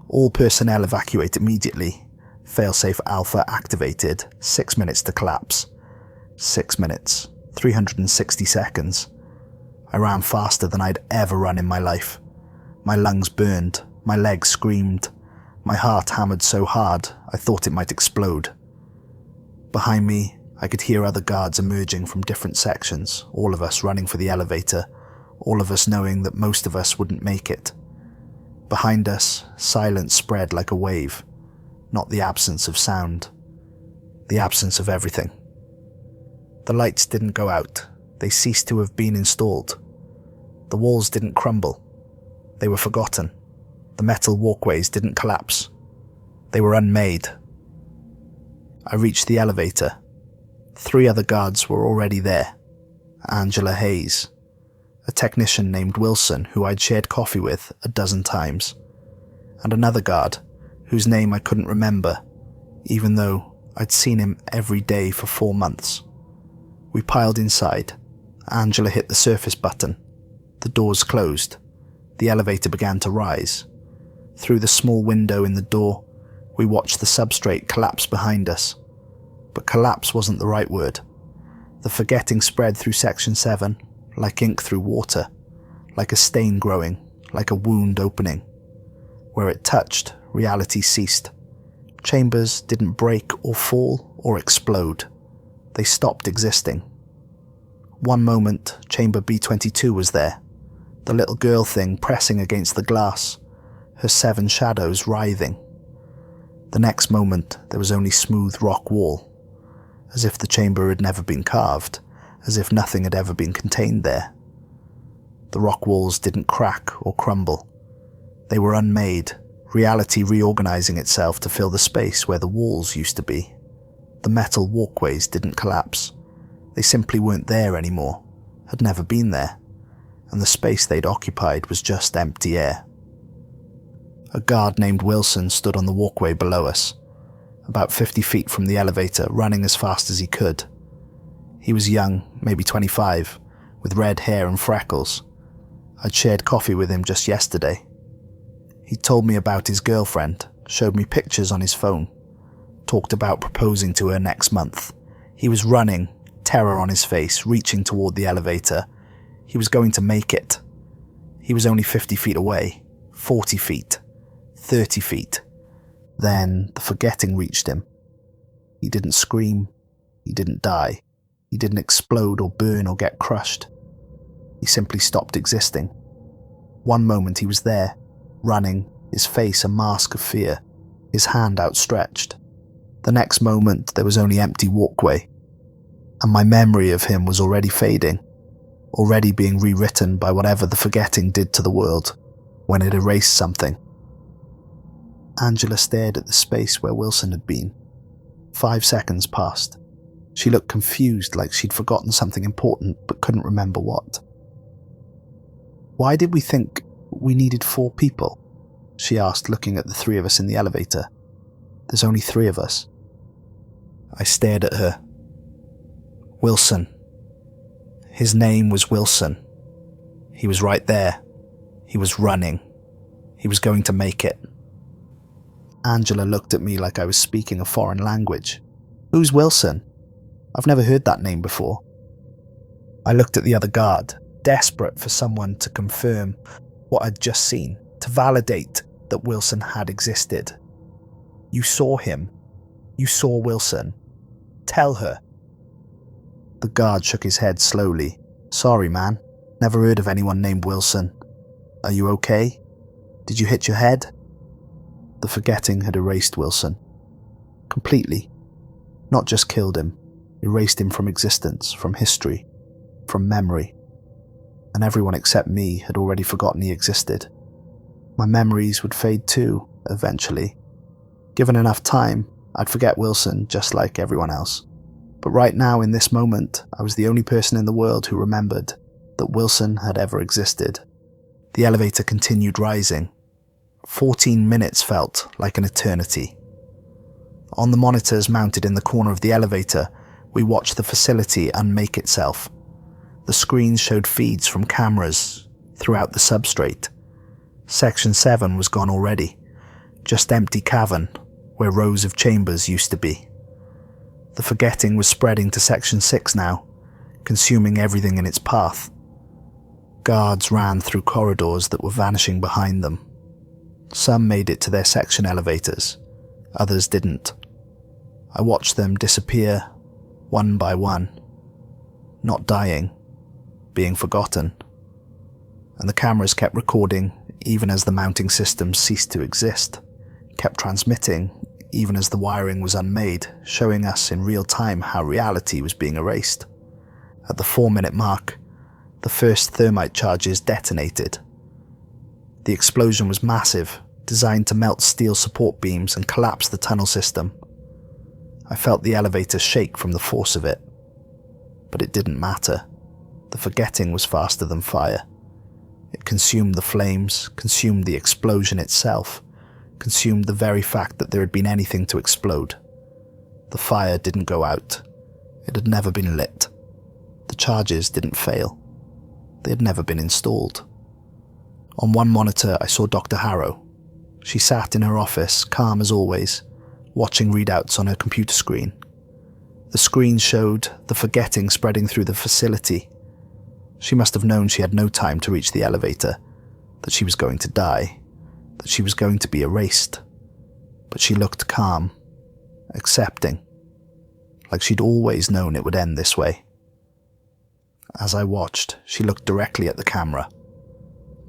Speaker 1: All personnel evacuate immediately. Failsafe Alpha activated. 6 minutes to collapse." 6 minutes. 360 seconds. I ran faster than I'd ever run in my life. My lungs burned. My legs screamed. My heart hammered so hard I thought it might explode. Behind me, I could hear other guards emerging from different sections, all of us running for the elevator, all of us knowing that most of us wouldn't make it. Behind us, silence spread like a wave, not the absence of sound, the absence of everything. The lights didn't go out, they ceased to have been installed. The walls didn't crumble, they were forgotten. The metal walkways didn't collapse, they were unmade. I reached the elevator. 3 other guards were already there. Angela Hayes, a technician named Wilson who I'd shared coffee with a dozen times, and another guard whose name I couldn't remember, even though I'd seen him every day for 4 months. We piled inside. Angela hit the surface button. The doors closed. The elevator began to rise. Through the small window in the door, we watched the substrate collapse behind us. But collapse wasn't the right word. The forgetting spread through Section 7, like ink through water, like a stain growing, like a wound opening. Where it touched, reality ceased. Chambers didn't break or fall or explode. They stopped existing. One moment, Chamber B22 was there, the little girl thing pressing against the glass, her 7 shadows writhing. The next moment, there was only smooth rock wall, as if the chamber had never been carved, as if nothing had ever been contained there. The rock walls didn't crack or crumble. They were unmade, reality reorganizing itself to fill the space where the walls used to be. The metal walkways didn't collapse. They simply weren't there anymore, had never been there, and the space they'd occupied was just empty air. A guard named Wilson stood on the walkway below us, about 50 feet from the elevator, running as fast as he could. He was young, maybe 25, with red hair and freckles. I'd shared coffee with him just yesterday. He told me about his girlfriend, showed me pictures on his phone, talked about proposing to her next month. He was running, terror on his face, reaching toward the elevator. He was going to make it. He was only 50 feet away, 40 feet, 30 feet. Then the forgetting reached him. He didn't scream. He didn't die. He didn't explode or burn or get crushed. He simply stopped existing. One moment he was there, running, his face a mask of fear, his hand outstretched. The next moment there was only empty walkway, and my memory of him was already fading, already being rewritten by whatever the forgetting did to the world when it erased something. Angela stared at the space where Wilson had been. 5 seconds passed. She looked confused, like she'd forgotten something important but couldn't remember what. "Why did we think we needed 4 people?" she asked, looking at the 3 of us in the elevator. "There's only 3 of us." I stared at her. Wilson. His name was Wilson. He was right there. He was running. He was going to make it. Angela looked at me like I was speaking a foreign language. "Who's Wilson? I've never heard that name before." I looked at the other guard, desperate for someone to confirm what I'd just seen, to validate that Wilson had existed. "You saw him. You saw Wilson. Tell her." The guard shook his head slowly. "Sorry, man. Never heard of anyone named Wilson. Are you okay? Did you hit your head?" The forgetting had erased Wilson. Completely. Not just killed him, erased him from existence, from history, from memory. And everyone except me had already forgotten he existed. My memories would fade too, eventually. Given enough time, I'd forget Wilson just like everyone else. But right now, in this moment, I was the only person in the world who remembered that Wilson had ever existed. The elevator continued rising. 14 minutes felt like an eternity. On the monitors mounted in the corner of the elevator, we watched the facility unmake itself. The screens showed feeds from cameras throughout the substrate. Section 7 was gone already, just empty cavern where rows of chambers used to be. The forgetting was spreading to Section 6 now, consuming everything in its path. Guards ran through corridors that were vanishing behind them. Some made it to their section elevators, others didn't. I watched them disappear, one by one, not dying, being forgotten. And the cameras kept recording even as the mounting systems ceased to exist, kept transmitting even as the wiring was unmade, showing us in real time how reality was being erased. At the 4-minute mark, the first thermite charges detonated. The explosion was massive, designed to melt steel support beams and collapse the tunnel system. I felt the elevator shake from the force of it. But it didn't matter. The forgetting was faster than fire. It consumed the flames, consumed the explosion itself, consumed the very fact that there had been anything to explode. The fire didn't go out. It had never been lit. The charges didn't fail. They had never been installed. On one monitor, I saw Dr. Harrow. She sat in her office, calm as always, watching readouts on her computer screen. The screen showed the forgetting spreading through the facility. She must have known she had no time to reach the elevator, that she was going to die, that she was going to be erased. But she looked calm, accepting, like she'd always known it would end this way. As I watched, she looked directly at the camera,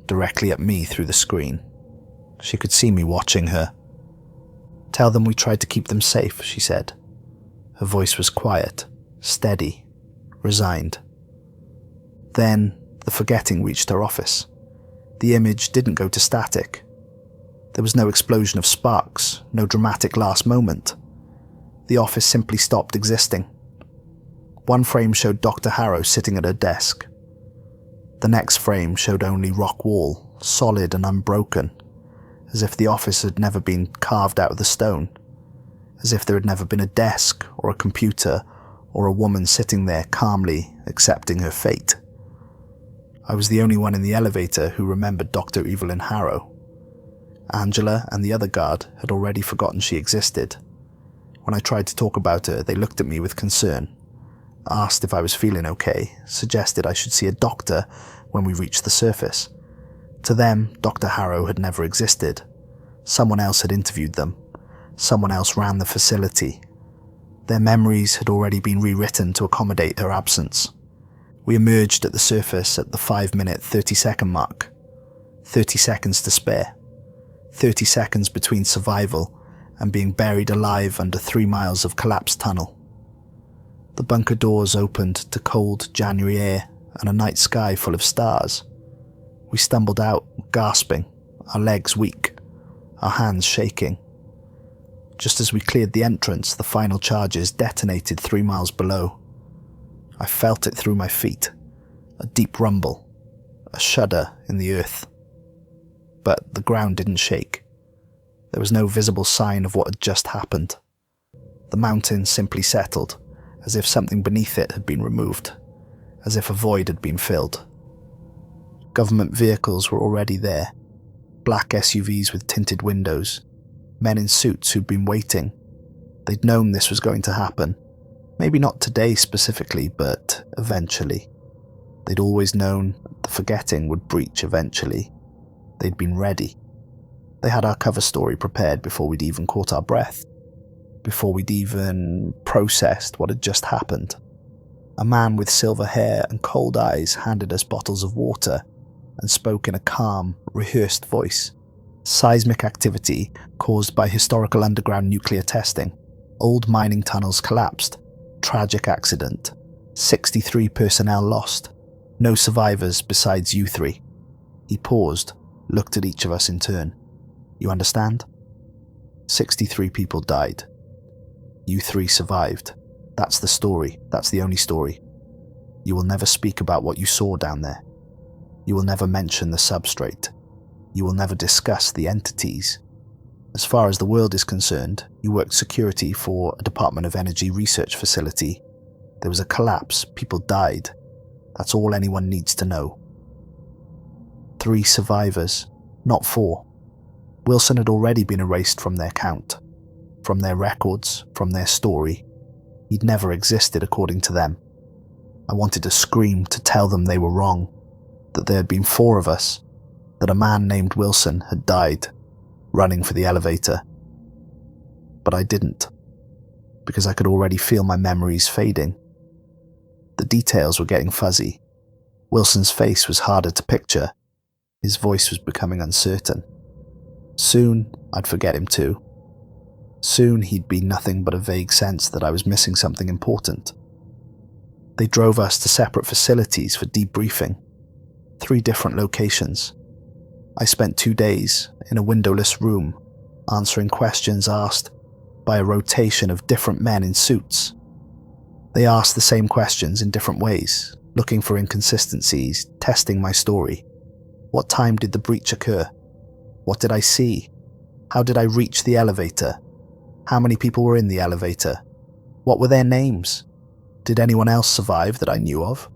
Speaker 1: directly at me through the screen. She could see me watching her. Tell them we tried to keep them safe, she said. Her voice was quiet, steady, resigned. Then the forgetting reached her office. The image didn't go to static. There was no explosion of sparks, no dramatic last moment. The office simply stopped existing. One frame showed Dr. Harrow sitting at her desk. The next frame showed only rock wall, solid and unbroken, as if the office had never been carved out of the stone, as if there had never been a desk or a computer or a woman sitting there calmly accepting her fate. I was the only one in the elevator who remembered Dr. Evelyn Harrow. Angela and the other guard had already forgotten she existed. When I tried to talk about her, they looked at me with concern, asked if I was feeling okay, suggested I should see a doctor when we reached the surface. To them, Dr. Harrow had never existed. Someone else had interviewed them. Someone else ran the facility. Their memories had already been rewritten to accommodate her absence. We emerged at the surface at the 5-minute 30-second mark. 30 seconds to spare. 30 seconds between survival and being buried alive under 3 miles of collapsed tunnel. The bunker doors opened to cold January air and a night sky full of stars. We stumbled out, gasping, our legs weak, our hands shaking. Just as we cleared the entrance, the final charges detonated 3 miles below. I felt it through my feet, a deep rumble, a shudder in the earth. But the ground didn't shake. There was no visible sign of what had just happened. The mountain simply settled, as if something beneath it had been removed, as if a void had been filled. Government vehicles were already there, black SUVs with tinted windows, men in suits who'd been waiting. They'd known this was going to happen. Maybe not today specifically, but eventually. They'd always known the forgetting would breach eventually. They'd been ready. They had our cover story prepared before we'd even caught our breath, before we'd even processed what had just happened. A man with silver hair and cold eyes handed us bottles of water and spoke in a calm, rehearsed voice. Seismic activity caused by historical underground nuclear testing. Old mining tunnels collapsed. Tragic accident. 63 personnel lost. No survivors besides you three. He paused, looked at each of us in turn. You understand? 63 people died. You three survived. That's the story. That's the only story. You will never speak about what you saw down there. You will never mention the substrate. You will never discuss the entities. As far as the world is concerned, you worked security for a Department of Energy research facility. There was a collapse. People died. That's all anyone needs to know. 3 survivors, not 4. Wilson had already been erased from their count, from their records, from their story. He'd never existed according to them. I wanted to scream to tell them they were wrong, that there had been 4 of us, that a man named Wilson had died, running for the elevator. But I didn't, because I could already feel my memories fading. The details were getting fuzzy. Wilson's face was harder to picture. His voice was becoming uncertain. Soon, I'd forget him too. Soon, he'd be nothing but a vague sense that I was missing something important. They drove us to separate facilities for debriefing. 3 different locations. I spent 2 days in a windowless room, answering questions asked by a rotation of different men in suits. They asked the same questions in different ways, looking for inconsistencies, testing my story. What time did the breach occur? What did I see? How did I reach the elevator? How many people were in the elevator? What were their names? Did anyone else survive that I knew of?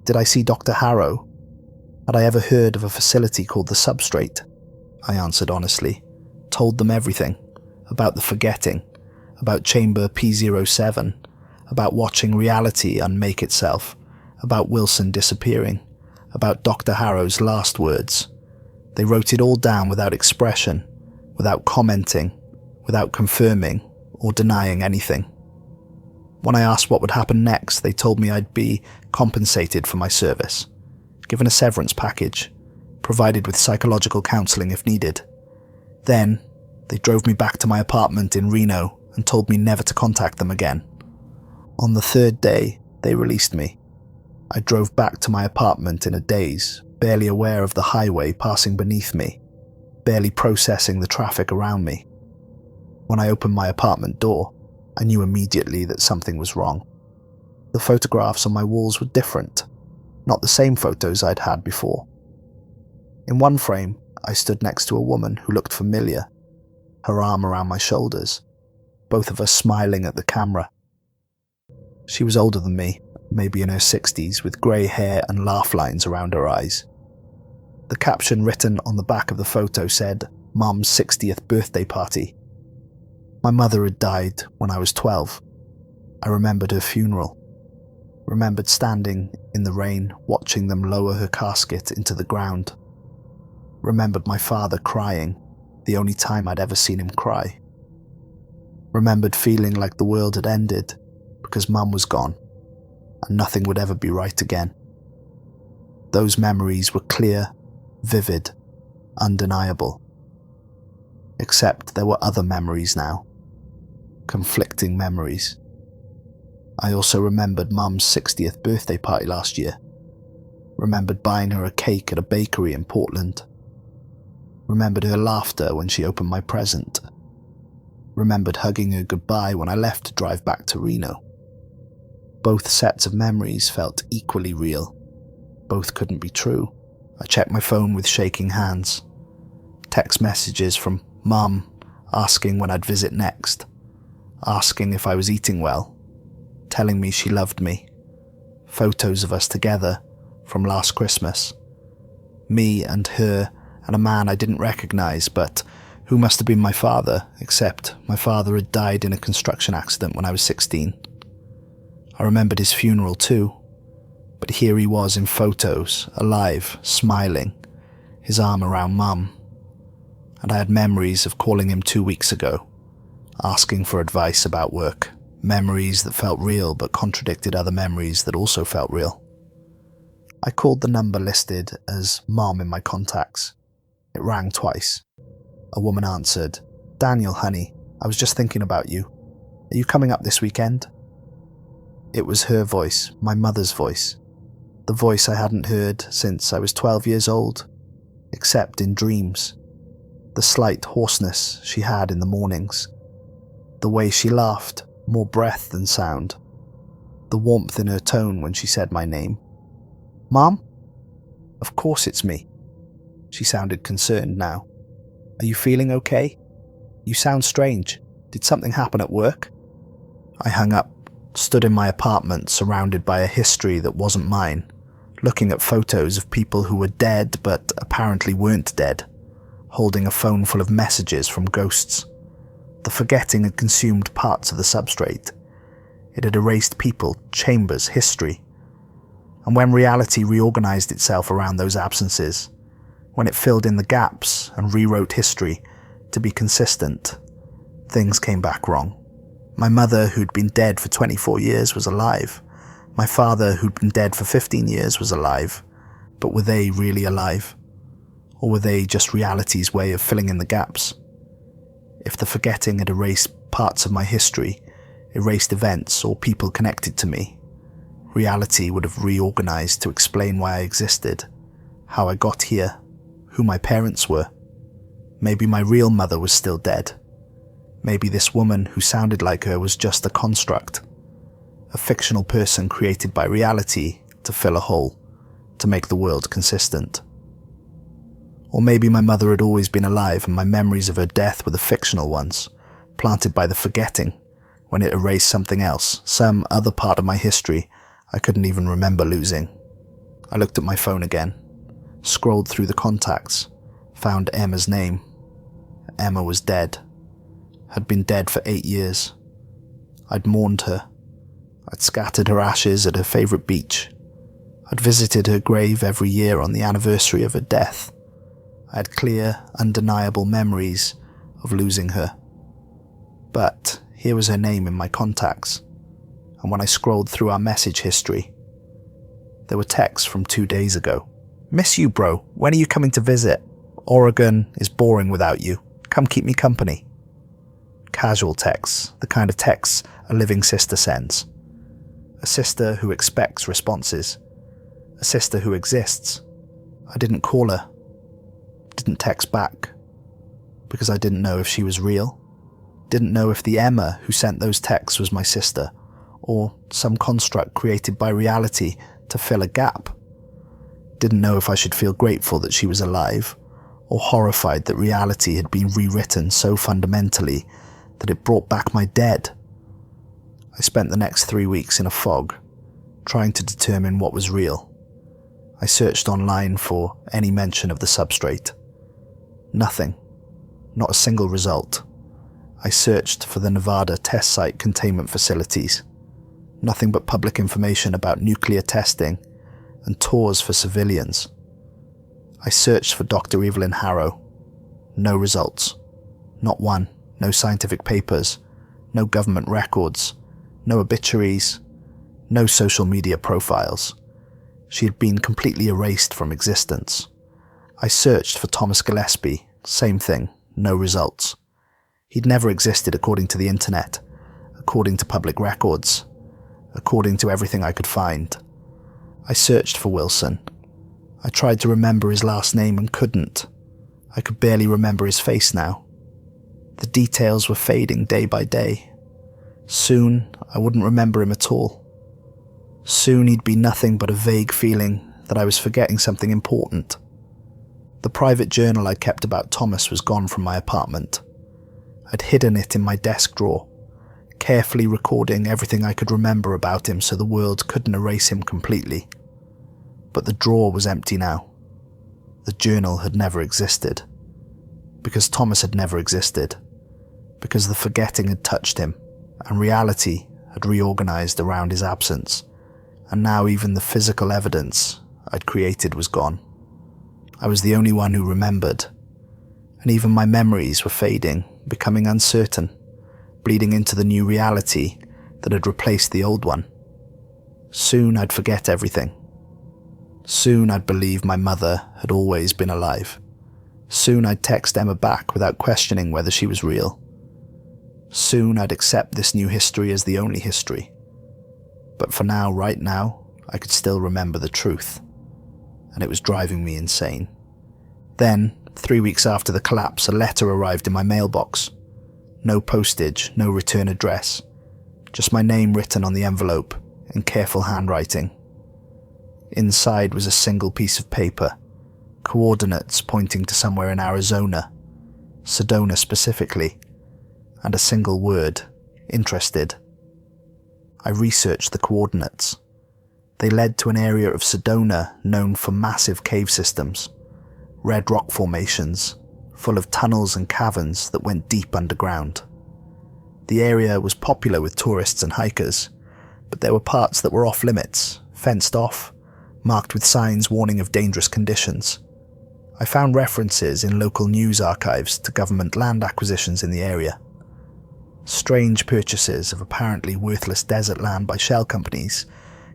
Speaker 1: Did I see Dr. Harrow? Had I ever heard of a facility called the Substrate? I answered honestly, told them everything, about the forgetting, about Chamber P07, about watching reality unmake itself, about Wilson disappearing, about Dr. Harrow's last words. They wrote it all down without expression, without commenting, without confirming or denying anything. When I asked what would happen next, they told me I'd be compensated for my service, given a severance package, provided with psychological counselling if needed. Then, They drove me back to my apartment in Reno and told me never to contact them again. On the third day, they released me. I drove back to my apartment in a daze, barely aware of the highway passing beneath me, barely processing the traffic around me. When I opened my apartment door, I knew immediately that something was wrong. The photographs on my walls were different, not the same photos I'd had before. In one frame, I stood next to a woman who looked familiar, her arm around my shoulders, both of us smiling at the camera. She was older than me, maybe in her 60s, with grey hair and laugh lines around her eyes. The caption written on the back of the photo said, "Mum's 60th birthday party." My mother had died when I was 12. I remembered her funeral. Remembered standing in the rain, watching them lower her casket into the ground. Remembered my father crying, the only time I'd ever seen him cry. Remembered feeling like the world had ended because Mum was gone and nothing would ever be right again. Those memories were clear, vivid, undeniable. Except there were other memories now. Conflicting memories. I also remembered Mum's 60th birthday party last year. Remembered buying her a cake at a bakery in Portland. Remembered her laughter when she opened my present. Remembered hugging her goodbye when I left to drive back to Reno. Both sets of memories felt equally real. Both couldn't be true. I checked my phone with shaking hands. Text messages from Mum asking when I'd visit next. Asking if I was eating well. Telling me she loved me. Photos of us together from last Christmas. Me and her and a man I didn't recognize, but who must have been my father, except my father had died in a construction accident when I was 16. I remembered his funeral too, but here he was in photos, alive, smiling, his arm around Mum. And I had memories of calling him 2 weeks ago, asking for advice about work. Memories that felt real but contradicted other memories that also felt real. I called the number listed as Mom in my contacts. It rang twice. A woman answered, "Daniel, honey, I was just thinking about you. Are you coming up this weekend?" It was her voice, my mother's voice. The voice I hadn't heard since I was 12 years old, except in dreams. The slight hoarseness she had in the mornings. The way she laughed, more breath than sound. The warmth in her tone when she said my name. "Mom?" "Of course it's me." She sounded concerned now. "Are you feeling okay? You sound strange. Did something happen at work?" I hung up, stood in my apartment surrounded by a history that wasn't mine, looking at photos of people who were dead but apparently weren't dead, holding a phone full of messages from ghosts. The forgetting had consumed parts of the substrate. It had erased people, chambers, history. And when reality reorganized itself around those absences, when it filled in the gaps and rewrote history to be consistent, things came back wrong. My mother, who'd been dead for 24 years, was alive. My father, who'd been dead for 15 years, was alive. But were they really alive? Or were they just reality's way of filling in the gaps? If the forgetting had erased parts of my history, erased events or people connected to me, reality would have reorganized to explain why I existed, how I got here, who my parents were. Maybe my real mother was still dead. Maybe this woman who sounded like her was just a construct, a fictional person created by reality to fill a hole, to make the world consistent. Or maybe my mother had always been alive and my memories of her death were the fictional ones, planted by the forgetting when it erased something else, some other part of my history I couldn't even remember losing. I looked at my phone again, scrolled through the contacts, found Emma's name. Emma was dead. Had been dead for 8 years. I'd mourned her. I'd scattered her ashes at her favourite beach. I'd visited her grave every year on the anniversary of her death. I had clear, undeniable memories of losing her. But here was her name in my contacts, and when I scrolled through our message history, there were texts from 2 days ago. "Miss you, bro. When are you coming to visit? Oregon is boring without you. Come keep me company. Casual texts, the kind of texts a living sister sends. A sister who expects responses. A sister who exists. I didn't call her. Didn't text back. Because I didn't know if she was real. Didn't know if the Emma who sent those texts was my sister, or some construct created by reality to fill a gap. Didn't know if I should feel grateful that she was alive, or horrified that reality had been rewritten so fundamentally that it brought back my dead. I spent the next 3 weeks in a fog, trying to determine what was real. I searched online for any mention of the substrate. Nothing. Not a single result. I searched for the Nevada test site containment facilities. Nothing but public information about nuclear testing and tours for civilians. I searched for Dr. Evelyn Harrow. No results. Not one. No scientific papers. No government records. No obituaries. No social media profiles. She had been completely erased from existence. I searched for Thomas Gillespie. Same thing. No results. He'd never existed according to the internet, according to public records, according to everything I could find. I searched for Wilson. I tried to remember his last name and couldn't. I could barely remember his face now. The details were fading day by day. Soon, I wouldn't remember him at all. Soon he'd be nothing but a vague feeling that I was forgetting something important. The private journal I kept about Thomas was gone from my apartment. I'd hidden it in my desk drawer, carefully recording everything I could remember about him so the world couldn't erase him completely. But the drawer was empty now. The journal had never existed. Because Thomas had never existed. Because the forgetting had touched him, and reality had reorganized around his absence, and now even the physical evidence I'd created was gone. I was the only one who remembered, and even my memories were fading, becoming uncertain, bleeding into the new reality that had replaced the old one. Soon I'd forget everything. Soon I'd believe my mother had always been alive. Soon I'd text Emma back without questioning whether she was real. Soon I'd accept this new history as the only history. But for now, right now, I could still remember the truth, and it was driving me insane. Then, 3 weeks after the collapse, a letter arrived in my mailbox. No postage, no return address, just my name written on the envelope in careful handwriting. Inside was a single piece of paper, coordinates pointing to somewhere in Arizona, Sedona specifically, and a single word, interested. I researched the coordinates. They led to an area of Sedona known for massive cave systems, red rock formations, full of tunnels and caverns that went deep underground. The area was popular with tourists and hikers, but there were parts that were off limits, fenced off, marked with signs warning of dangerous conditions. I found references in local news archives to government land acquisitions in the area. Strange purchases of apparently worthless desert land by shell companies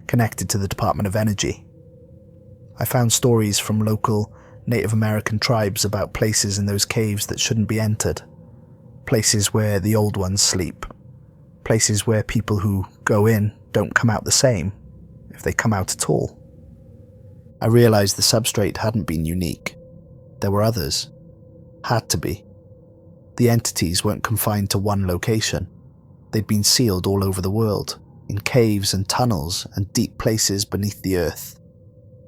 Speaker 1: connected to the Department of Energy. I found stories from local Native American tribes about places in those caves that shouldn't be entered, places where the old ones sleep, places where people who go in don't come out the same, if they come out at all. I realized the substrate hadn't been unique. There were others. Had to be. The entities weren't confined to one location. They'd been sealed all over the world, in caves and tunnels and deep places beneath the earth.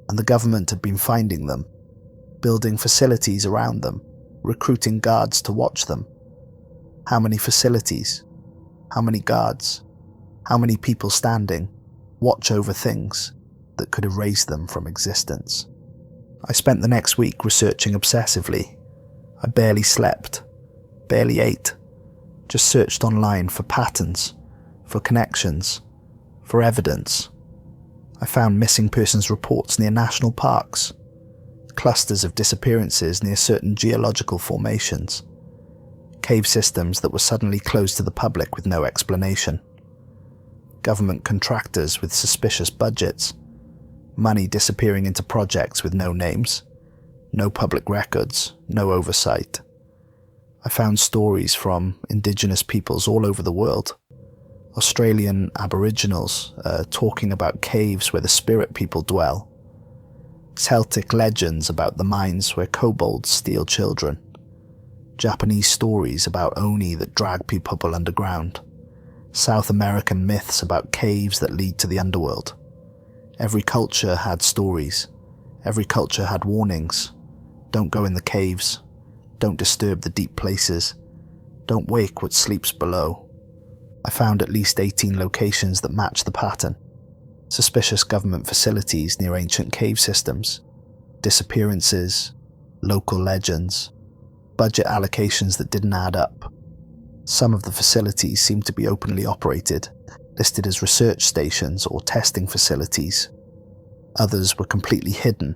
Speaker 1: And the government had been finding them, building facilities around them, recruiting guards to watch them. How many facilities? How many guards? How many people standing, watch over things that could erase them from existence? I spent the next week researching obsessively. I barely slept, barely ate, just searched online for patterns, for connections, for evidence. I found missing persons reports near national parks, clusters of disappearances near certain geological formations, cave systems that were suddenly closed to the public with no explanation, government contractors with suspicious budgets, money disappearing into projects with no names, no public records, no oversight. I found stories from indigenous peoples all over the world. Australian Aboriginals talking about caves where the spirit people dwell. Celtic legends about the mines where kobolds steal children. Japanese stories about oni that drag people underground. South American myths about caves that lead to the underworld. Every culture had stories. Every culture had warnings. Don't go in the caves. Don't disturb the deep places. Don't wake what sleeps below. I found at least 18 locations that match the pattern. Suspicious government facilities near ancient cave systems. Disappearances. Local legends. Budget allocations that didn't add up. Some of the facilities seemed to be openly operated, listed as research stations or testing facilities. Others were completely hidden,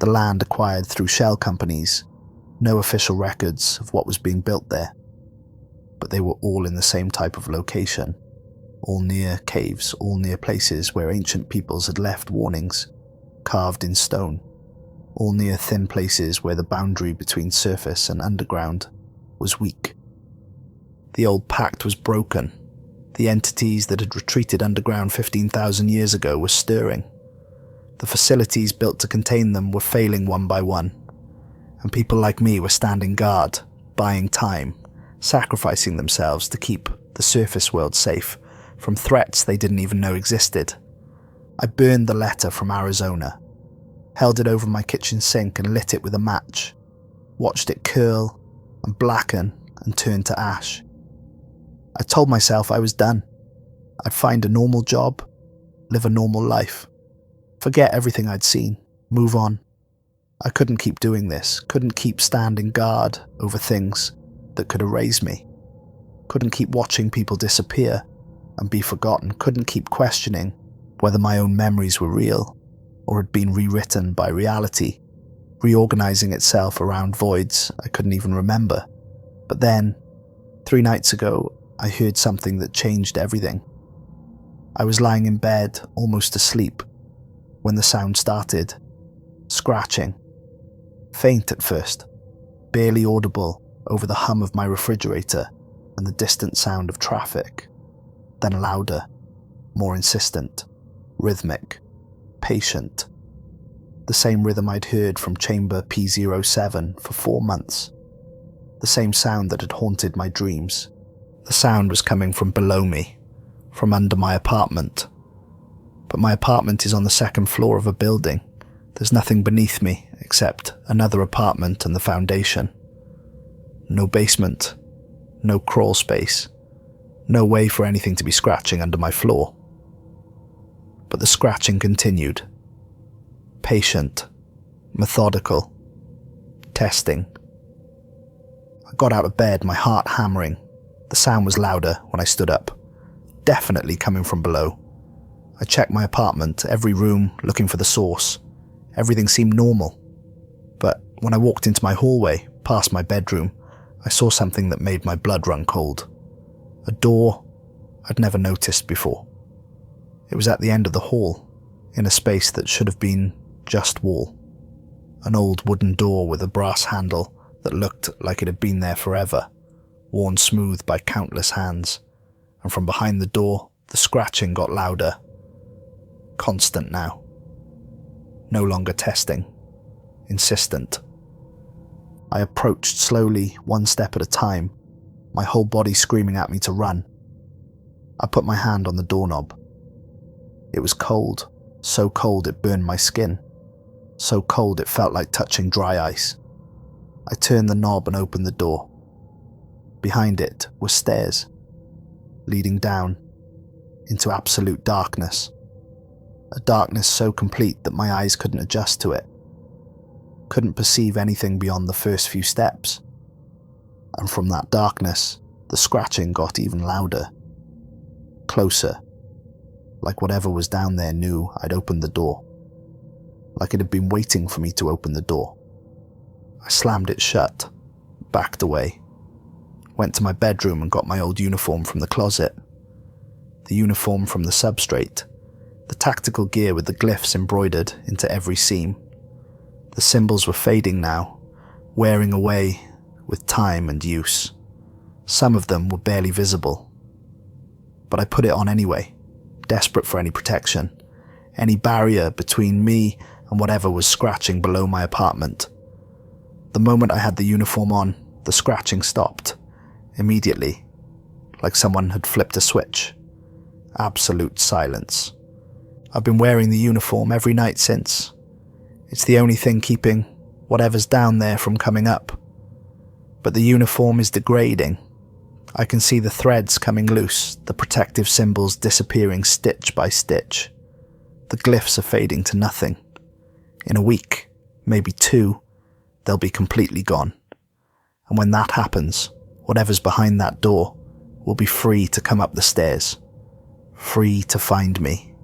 Speaker 1: the land acquired through shell companies, no official records of what was being built there. But they were all in the same type of location, all near caves, all near places where ancient peoples had left warnings, carved in stone, all near thin places where the boundary between surface and underground was weak. The old pact was broken. The entities that had retreated underground 15,000 years ago were stirring. The facilities built to contain them were failing one by one, and people like me were standing guard, buying time, sacrificing themselves to keep the surface world safe from threats they didn't even know existed. I burned the letter from Arizona, held it over my kitchen sink and lit it with a match, watched it curl and blacken and turn to ash. I told myself I was done. I'd find a normal job, live a normal life, forget everything I'd seen, move on. I couldn't keep doing this, couldn't keep standing guard over things that could erase me, couldn't keep watching people disappear and be forgotten, couldn't keep questioning whether my own memories were real or had been rewritten by reality, reorganizing itself around voids I couldn't even remember. But then, 3 nights ago, I heard something that changed everything. I was lying in bed, almost asleep, when the sound started. Scratching. Faint at first, barely audible over the hum of my refrigerator and the distant sound of traffic. Then louder, more insistent, rhythmic, patient. The same rhythm I'd heard from chamber P07 for 4 months. The same sound that had haunted my dreams. The sound was coming from below me, from under my apartment. But my apartment is on the 2nd floor of a building. There's nothing beneath me except another apartment and the foundation. No basement, no crawl space, no way for anything to be scratching under my floor. But the scratching continued. Patient, methodical, testing. I got out of bed, my heart hammering. The sound was louder when I stood up, definitely coming from below. I checked my apartment, every room, looking for the source. Everything seemed normal. But when I walked into my hallway, past my bedroom, I saw something that made my blood run cold. A door I'd never noticed before. It was at the end of the hall, in a space that should have been just wall. An old wooden door with a brass handle that looked like it had been there forever, worn smooth by countless hands, and from behind the door, the scratching got louder. Constant now. No longer testing. Insistent. I approached slowly, 1 step at a time, my whole body screaming at me to run. I put my hand on the doorknob. It was cold, so cold it burned my skin, so cold it felt like touching dry ice. I turned the knob and opened the door. Behind it were stairs, leading down into absolute darkness. A darkness so complete that my eyes couldn't adjust to it, couldn't perceive anything beyond the first few steps. And from that darkness, the scratching got even louder, closer, like whatever was down there knew I'd opened the door, like it had been waiting for me to open the door. I slammed it shut, backed away, went to my bedroom and got my old uniform from the closet. The uniform from the Substrate, the tactical gear with the glyphs embroidered into every seam. The symbols were fading now, wearing away with time and use. Some of them were barely visible. But I put it on anyway, desperate for any protection, any barrier between me and whatever was scratching below my apartment. The moment I had the uniform on, the scratching stopped, immediately, like someone had flipped a switch. Absolute silence. I've been wearing the uniform every night since. It's the only thing keeping whatever's down there from coming up. But the uniform is degrading. I can see the threads coming loose, the protective symbols disappearing stitch by stitch. The glyphs are fading to nothing. In a week, maybe 2, they'll be completely gone. And when that happens, whatever's behind that door will be free to come up the stairs. Free to find me.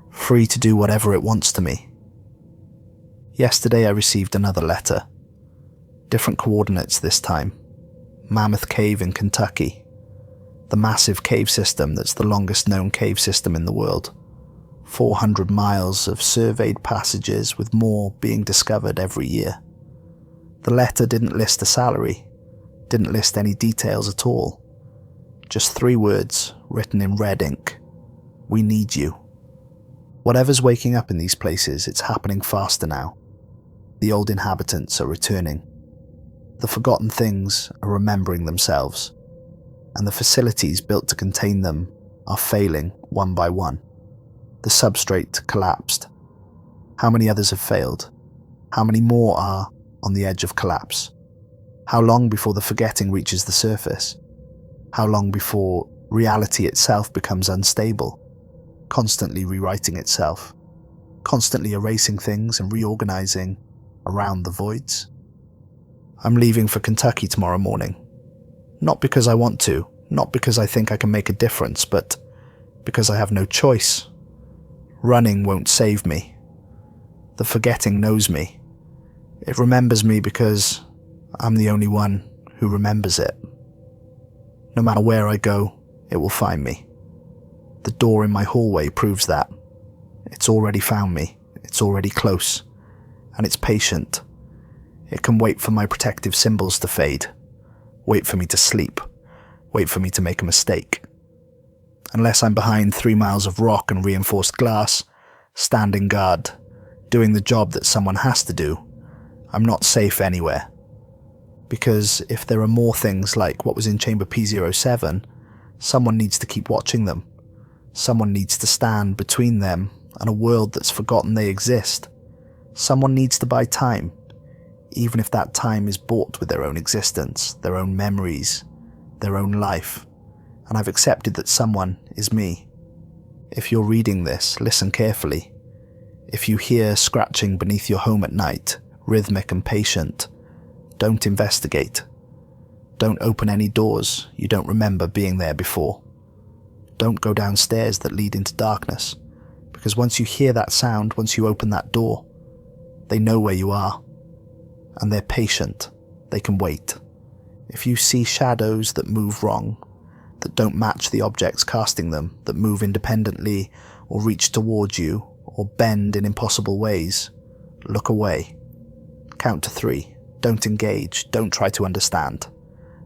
Speaker 1: Free to do whatever it wants to me. Yesterday I received another letter. Different coordinates this time. Mammoth Cave in Kentucky. The massive cave system that's the longest known cave system in the world. 400 miles of surveyed passages with more being discovered every year. The letter didn't list a salary, didn't list any details at all. Just 3 words written in red ink. We need you. Whatever's waking up in these places, it's happening faster now. The old inhabitants are returning. The forgotten things are remembering themselves, and the facilities built to contain them are failing one by one. The substrate collapsed. How many others have failed? How many more are on the edge of collapse? How long before the forgetting reaches the surface? How long before reality itself becomes unstable, constantly rewriting itself, constantly erasing things and reorganizing around the voids? I'm leaving for Kentucky tomorrow morning. Not because I want to, not because I think I can make a difference, but because I have no choice. Running won't save me. The forgetting knows me. It remembers me because I'm the only one who remembers it. No matter where I go, it will find me. The door in my hallway proves that. It's already found me. It's already close. And it's patient. It can wait for my protective symbols to fade. Wait for me to sleep. Wait for me to make a mistake. Unless I'm behind 3 miles of rock and reinforced glass, standing guard, doing the job that someone has to do, I'm not safe anywhere. Because if there are more things like what was in Chamber P07, someone needs to keep watching them. Someone needs to stand between them and a world that's forgotten they exist. Someone needs to buy time, even if that time is bought with their own existence, their own memories, their own life. And I've accepted that someone is me. If you're reading this, listen carefully. If you hear scratching beneath your home at night, rhythmic and patient, don't investigate. Don't open any doors you don't remember being there before. Don't go down stairs that lead into darkness, because once you hear that sound, once you open that door, they know where you are, and they're patient. They can wait. If you see shadows that move wrong, that don't match the objects casting them, that move independently or reach towards you or bend in impossible ways, look away. Count to 3. Don't engage. Don't try to understand.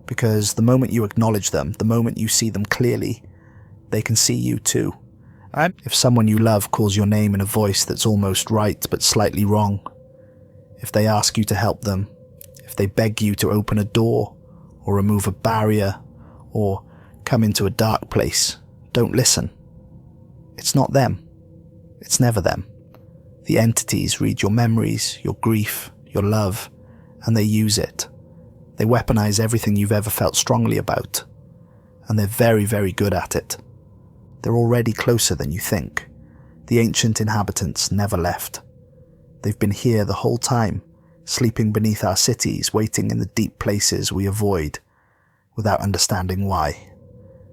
Speaker 1: Because the moment you acknowledge them, the moment you see them clearly, they can see you too. If someone you love calls your name in a voice that's almost right but slightly wrong, if they ask you to help them, if they beg you to open a door or remove a barrier or come into a dark place, don't listen. It's not them. It's never them. The entities read your memories, your grief, your love, and they use it. They weaponize everything you've ever felt strongly about, and they're very, very good at it. They're already closer than you think. The ancient inhabitants never left. They've been here the whole time, sleeping beneath our cities, waiting in the deep places we avoid, without understanding why.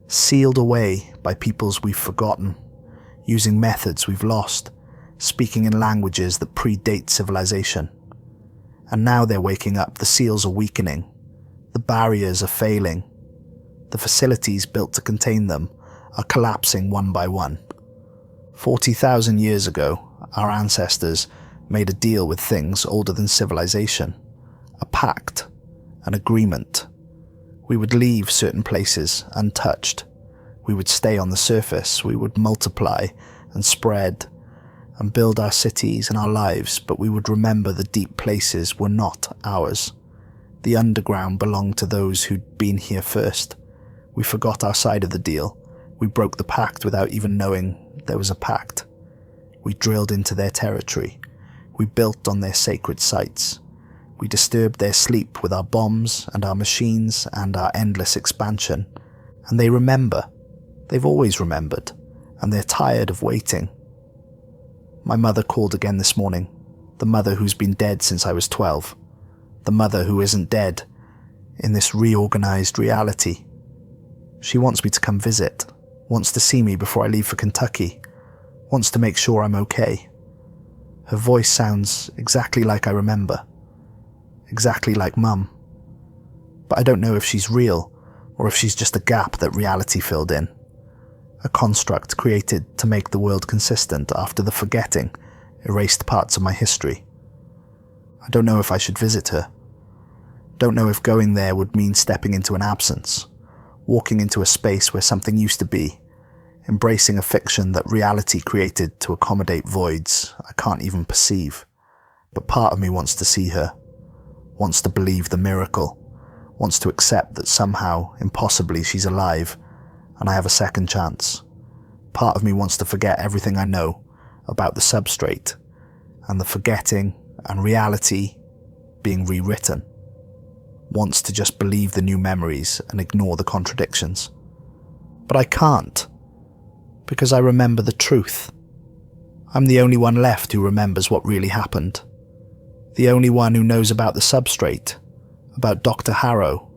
Speaker 1: Sealed away by peoples we've forgotten, using methods we've lost, speaking in languages that predate civilization. And now they're waking up, the seals are weakening, the barriers are failing, the facilities built to contain them are collapsing one by one. 40,000 years ago, our ancestors made a deal with things older than civilization, a pact, an agreement. We would leave certain places untouched. We would stay on the surface. We would multiply and spread and build our cities and our lives, but we would remember the deep places were not ours. The underground belonged to those who'd been here first. We forgot our side of the deal. We broke the pact without even knowing there was a pact. We drilled into their territory. We built on their sacred sites. We disturbed their sleep with our bombs and our machines and our endless expansion. And they remember. They've always remembered. And they're tired of waiting. My mother called again this morning. The mother who's been dead since I was 12. The mother who isn't dead in this reorganized reality. She wants me to come visit. Wants to see me before I leave for Kentucky. Wants to make sure I'm okay. Her voice sounds exactly like I remember. Exactly like Mum. But I don't know if she's real, or if she's just a gap that reality filled in. A construct created to make the world consistent after the forgetting erased parts of my history. I don't know if I should visit her. Don't know if going there would mean stepping into an absence, walking into a space where something used to be, embracing a fiction that reality created to accommodate voids I can't even perceive. But part of me wants to see her, wants to believe the miracle, wants to accept that somehow, impossibly, she's alive, and I have a second chance. Part of me wants to forget everything I know about the substrate, and the forgetting and reality being rewritten. Wants to just believe the new memories and ignore the contradictions. But I can't, because I remember the truth. I'm the only one left who remembers what really happened. The only one who knows about the substrate, about Dr. Harrow,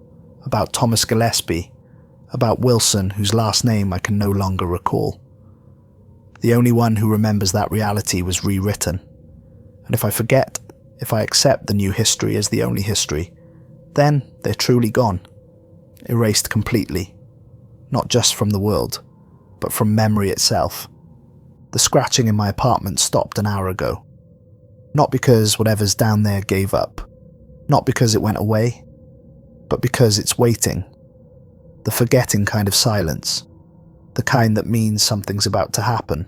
Speaker 1: about Thomas Gillespie, about Wilson, whose last name I can no longer recall. The only one who remembers that reality was rewritten. And if I forget, if I accept the new history as the only history, then they're truly gone, erased completely, not just from the world, but from memory itself. The scratching in my apartment stopped an hour ago. Not because whatever's down there gave up, not because it went away, but because it's waiting. The forgetting kind of silence, the kind that means something's about to happen,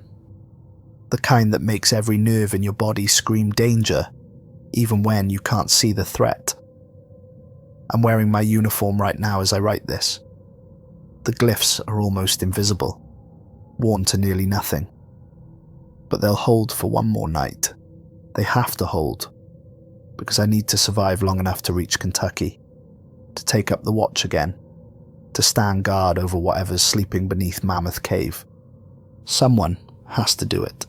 Speaker 1: the kind that makes every nerve in your body scream danger, even when you can't see the threat. I'm wearing my uniform right now as I write this. The glyphs are almost invisible, worn to nearly nothing. But they'll hold for one more night. They have to hold, because I need to survive long enough to reach Kentucky, to take up the watch again, to stand guard over whatever's sleeping beneath Mammoth Cave. Someone has to do it.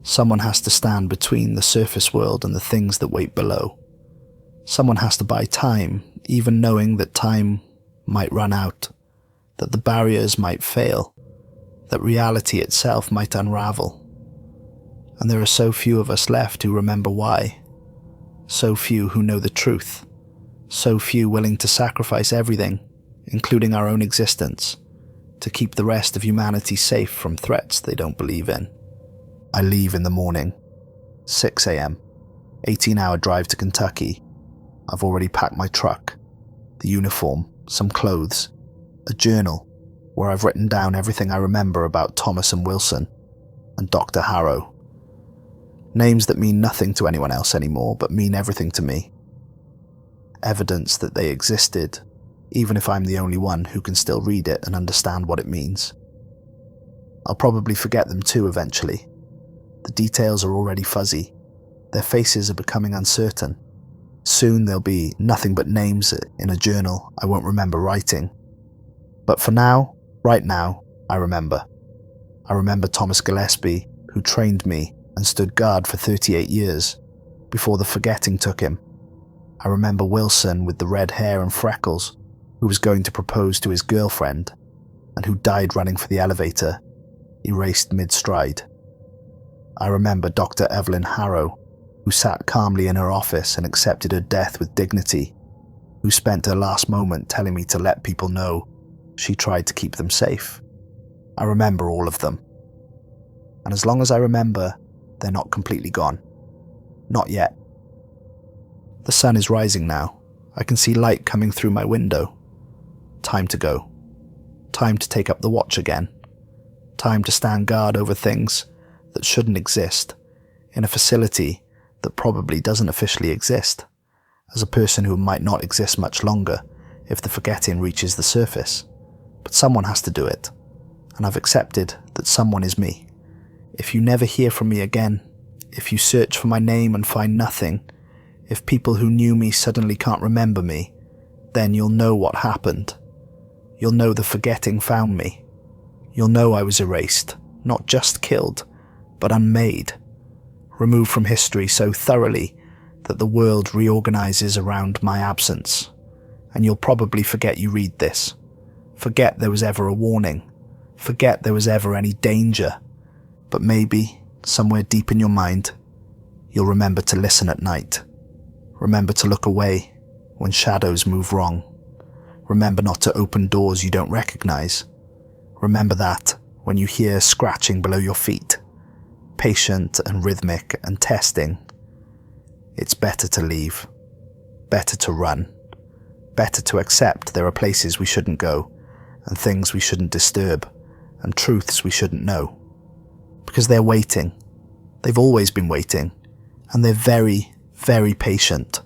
Speaker 1: Someone has to stand between the surface world and the things that wait below. Someone has to buy time, even knowing that time might run out, that the barriers might fail, that reality itself might unravel. And there are so few of us left who remember why, so few who know the truth, so few willing to sacrifice everything, including our own existence, to keep the rest of humanity safe from threats they don't believe in. I leave in the morning, 6 a.m., 18-hour drive to Kentucky. I've already packed my truck, the uniform, some clothes, a journal where I've written down everything I remember about Thomas and Wilson and Dr. Harrow. Names that mean nothing to anyone else anymore, but mean everything to me. Evidence that they existed, even if I'm the only one who can still read it and understand what it means. I'll probably forget them too eventually. The details are already fuzzy. Their faces are becoming uncertain. Soon there'll be nothing but names in a journal I won't remember writing. But for now, right now, I remember. I remember Thomas Gillespie, who trained me and stood guard for 38 years, before the forgetting took him. I remember Wilson with the red hair and freckles, who was going to propose to his girlfriend, and who died running for the elevator, erased mid-stride. I remember Dr. Evelyn Harrow, who sat calmly in her office and accepted her death with dignity, who spent her last moment telling me to let people know she tried to keep them safe. I remember all of them. And as long as I remember, they're not completely gone. Not yet. The sun is rising now. I can see light coming through my window. Time to go. Time to take up the watch again. Time to stand guard over things that shouldn't exist in a facility that probably doesn't officially exist, as a person who might not exist much longer if the forgetting reaches the surface. But someone has to do it, and I've accepted that someone is me. If you never hear from me again, if you search for my name and find nothing, if people who knew me suddenly can't remember me, then you'll know what happened. You'll know the forgetting found me. You'll know I was erased, not just killed, but unmade, removed from history so thoroughly that the world reorganizes around my absence. And you'll probably forget you read this. Forget there was ever a warning. Forget there was ever any danger. But maybe, somewhere deep in your mind, you'll remember to listen at night. Remember to look away when shadows move wrong. Remember not to open doors you don't recognize. Remember that when you hear scratching below your feet, patient and rhythmic and testing, it's better to leave, better to run, better to accept there are places we shouldn't go, and things we shouldn't disturb, and truths we shouldn't know. Because they're waiting. They've always been waiting, and they're very, very patient.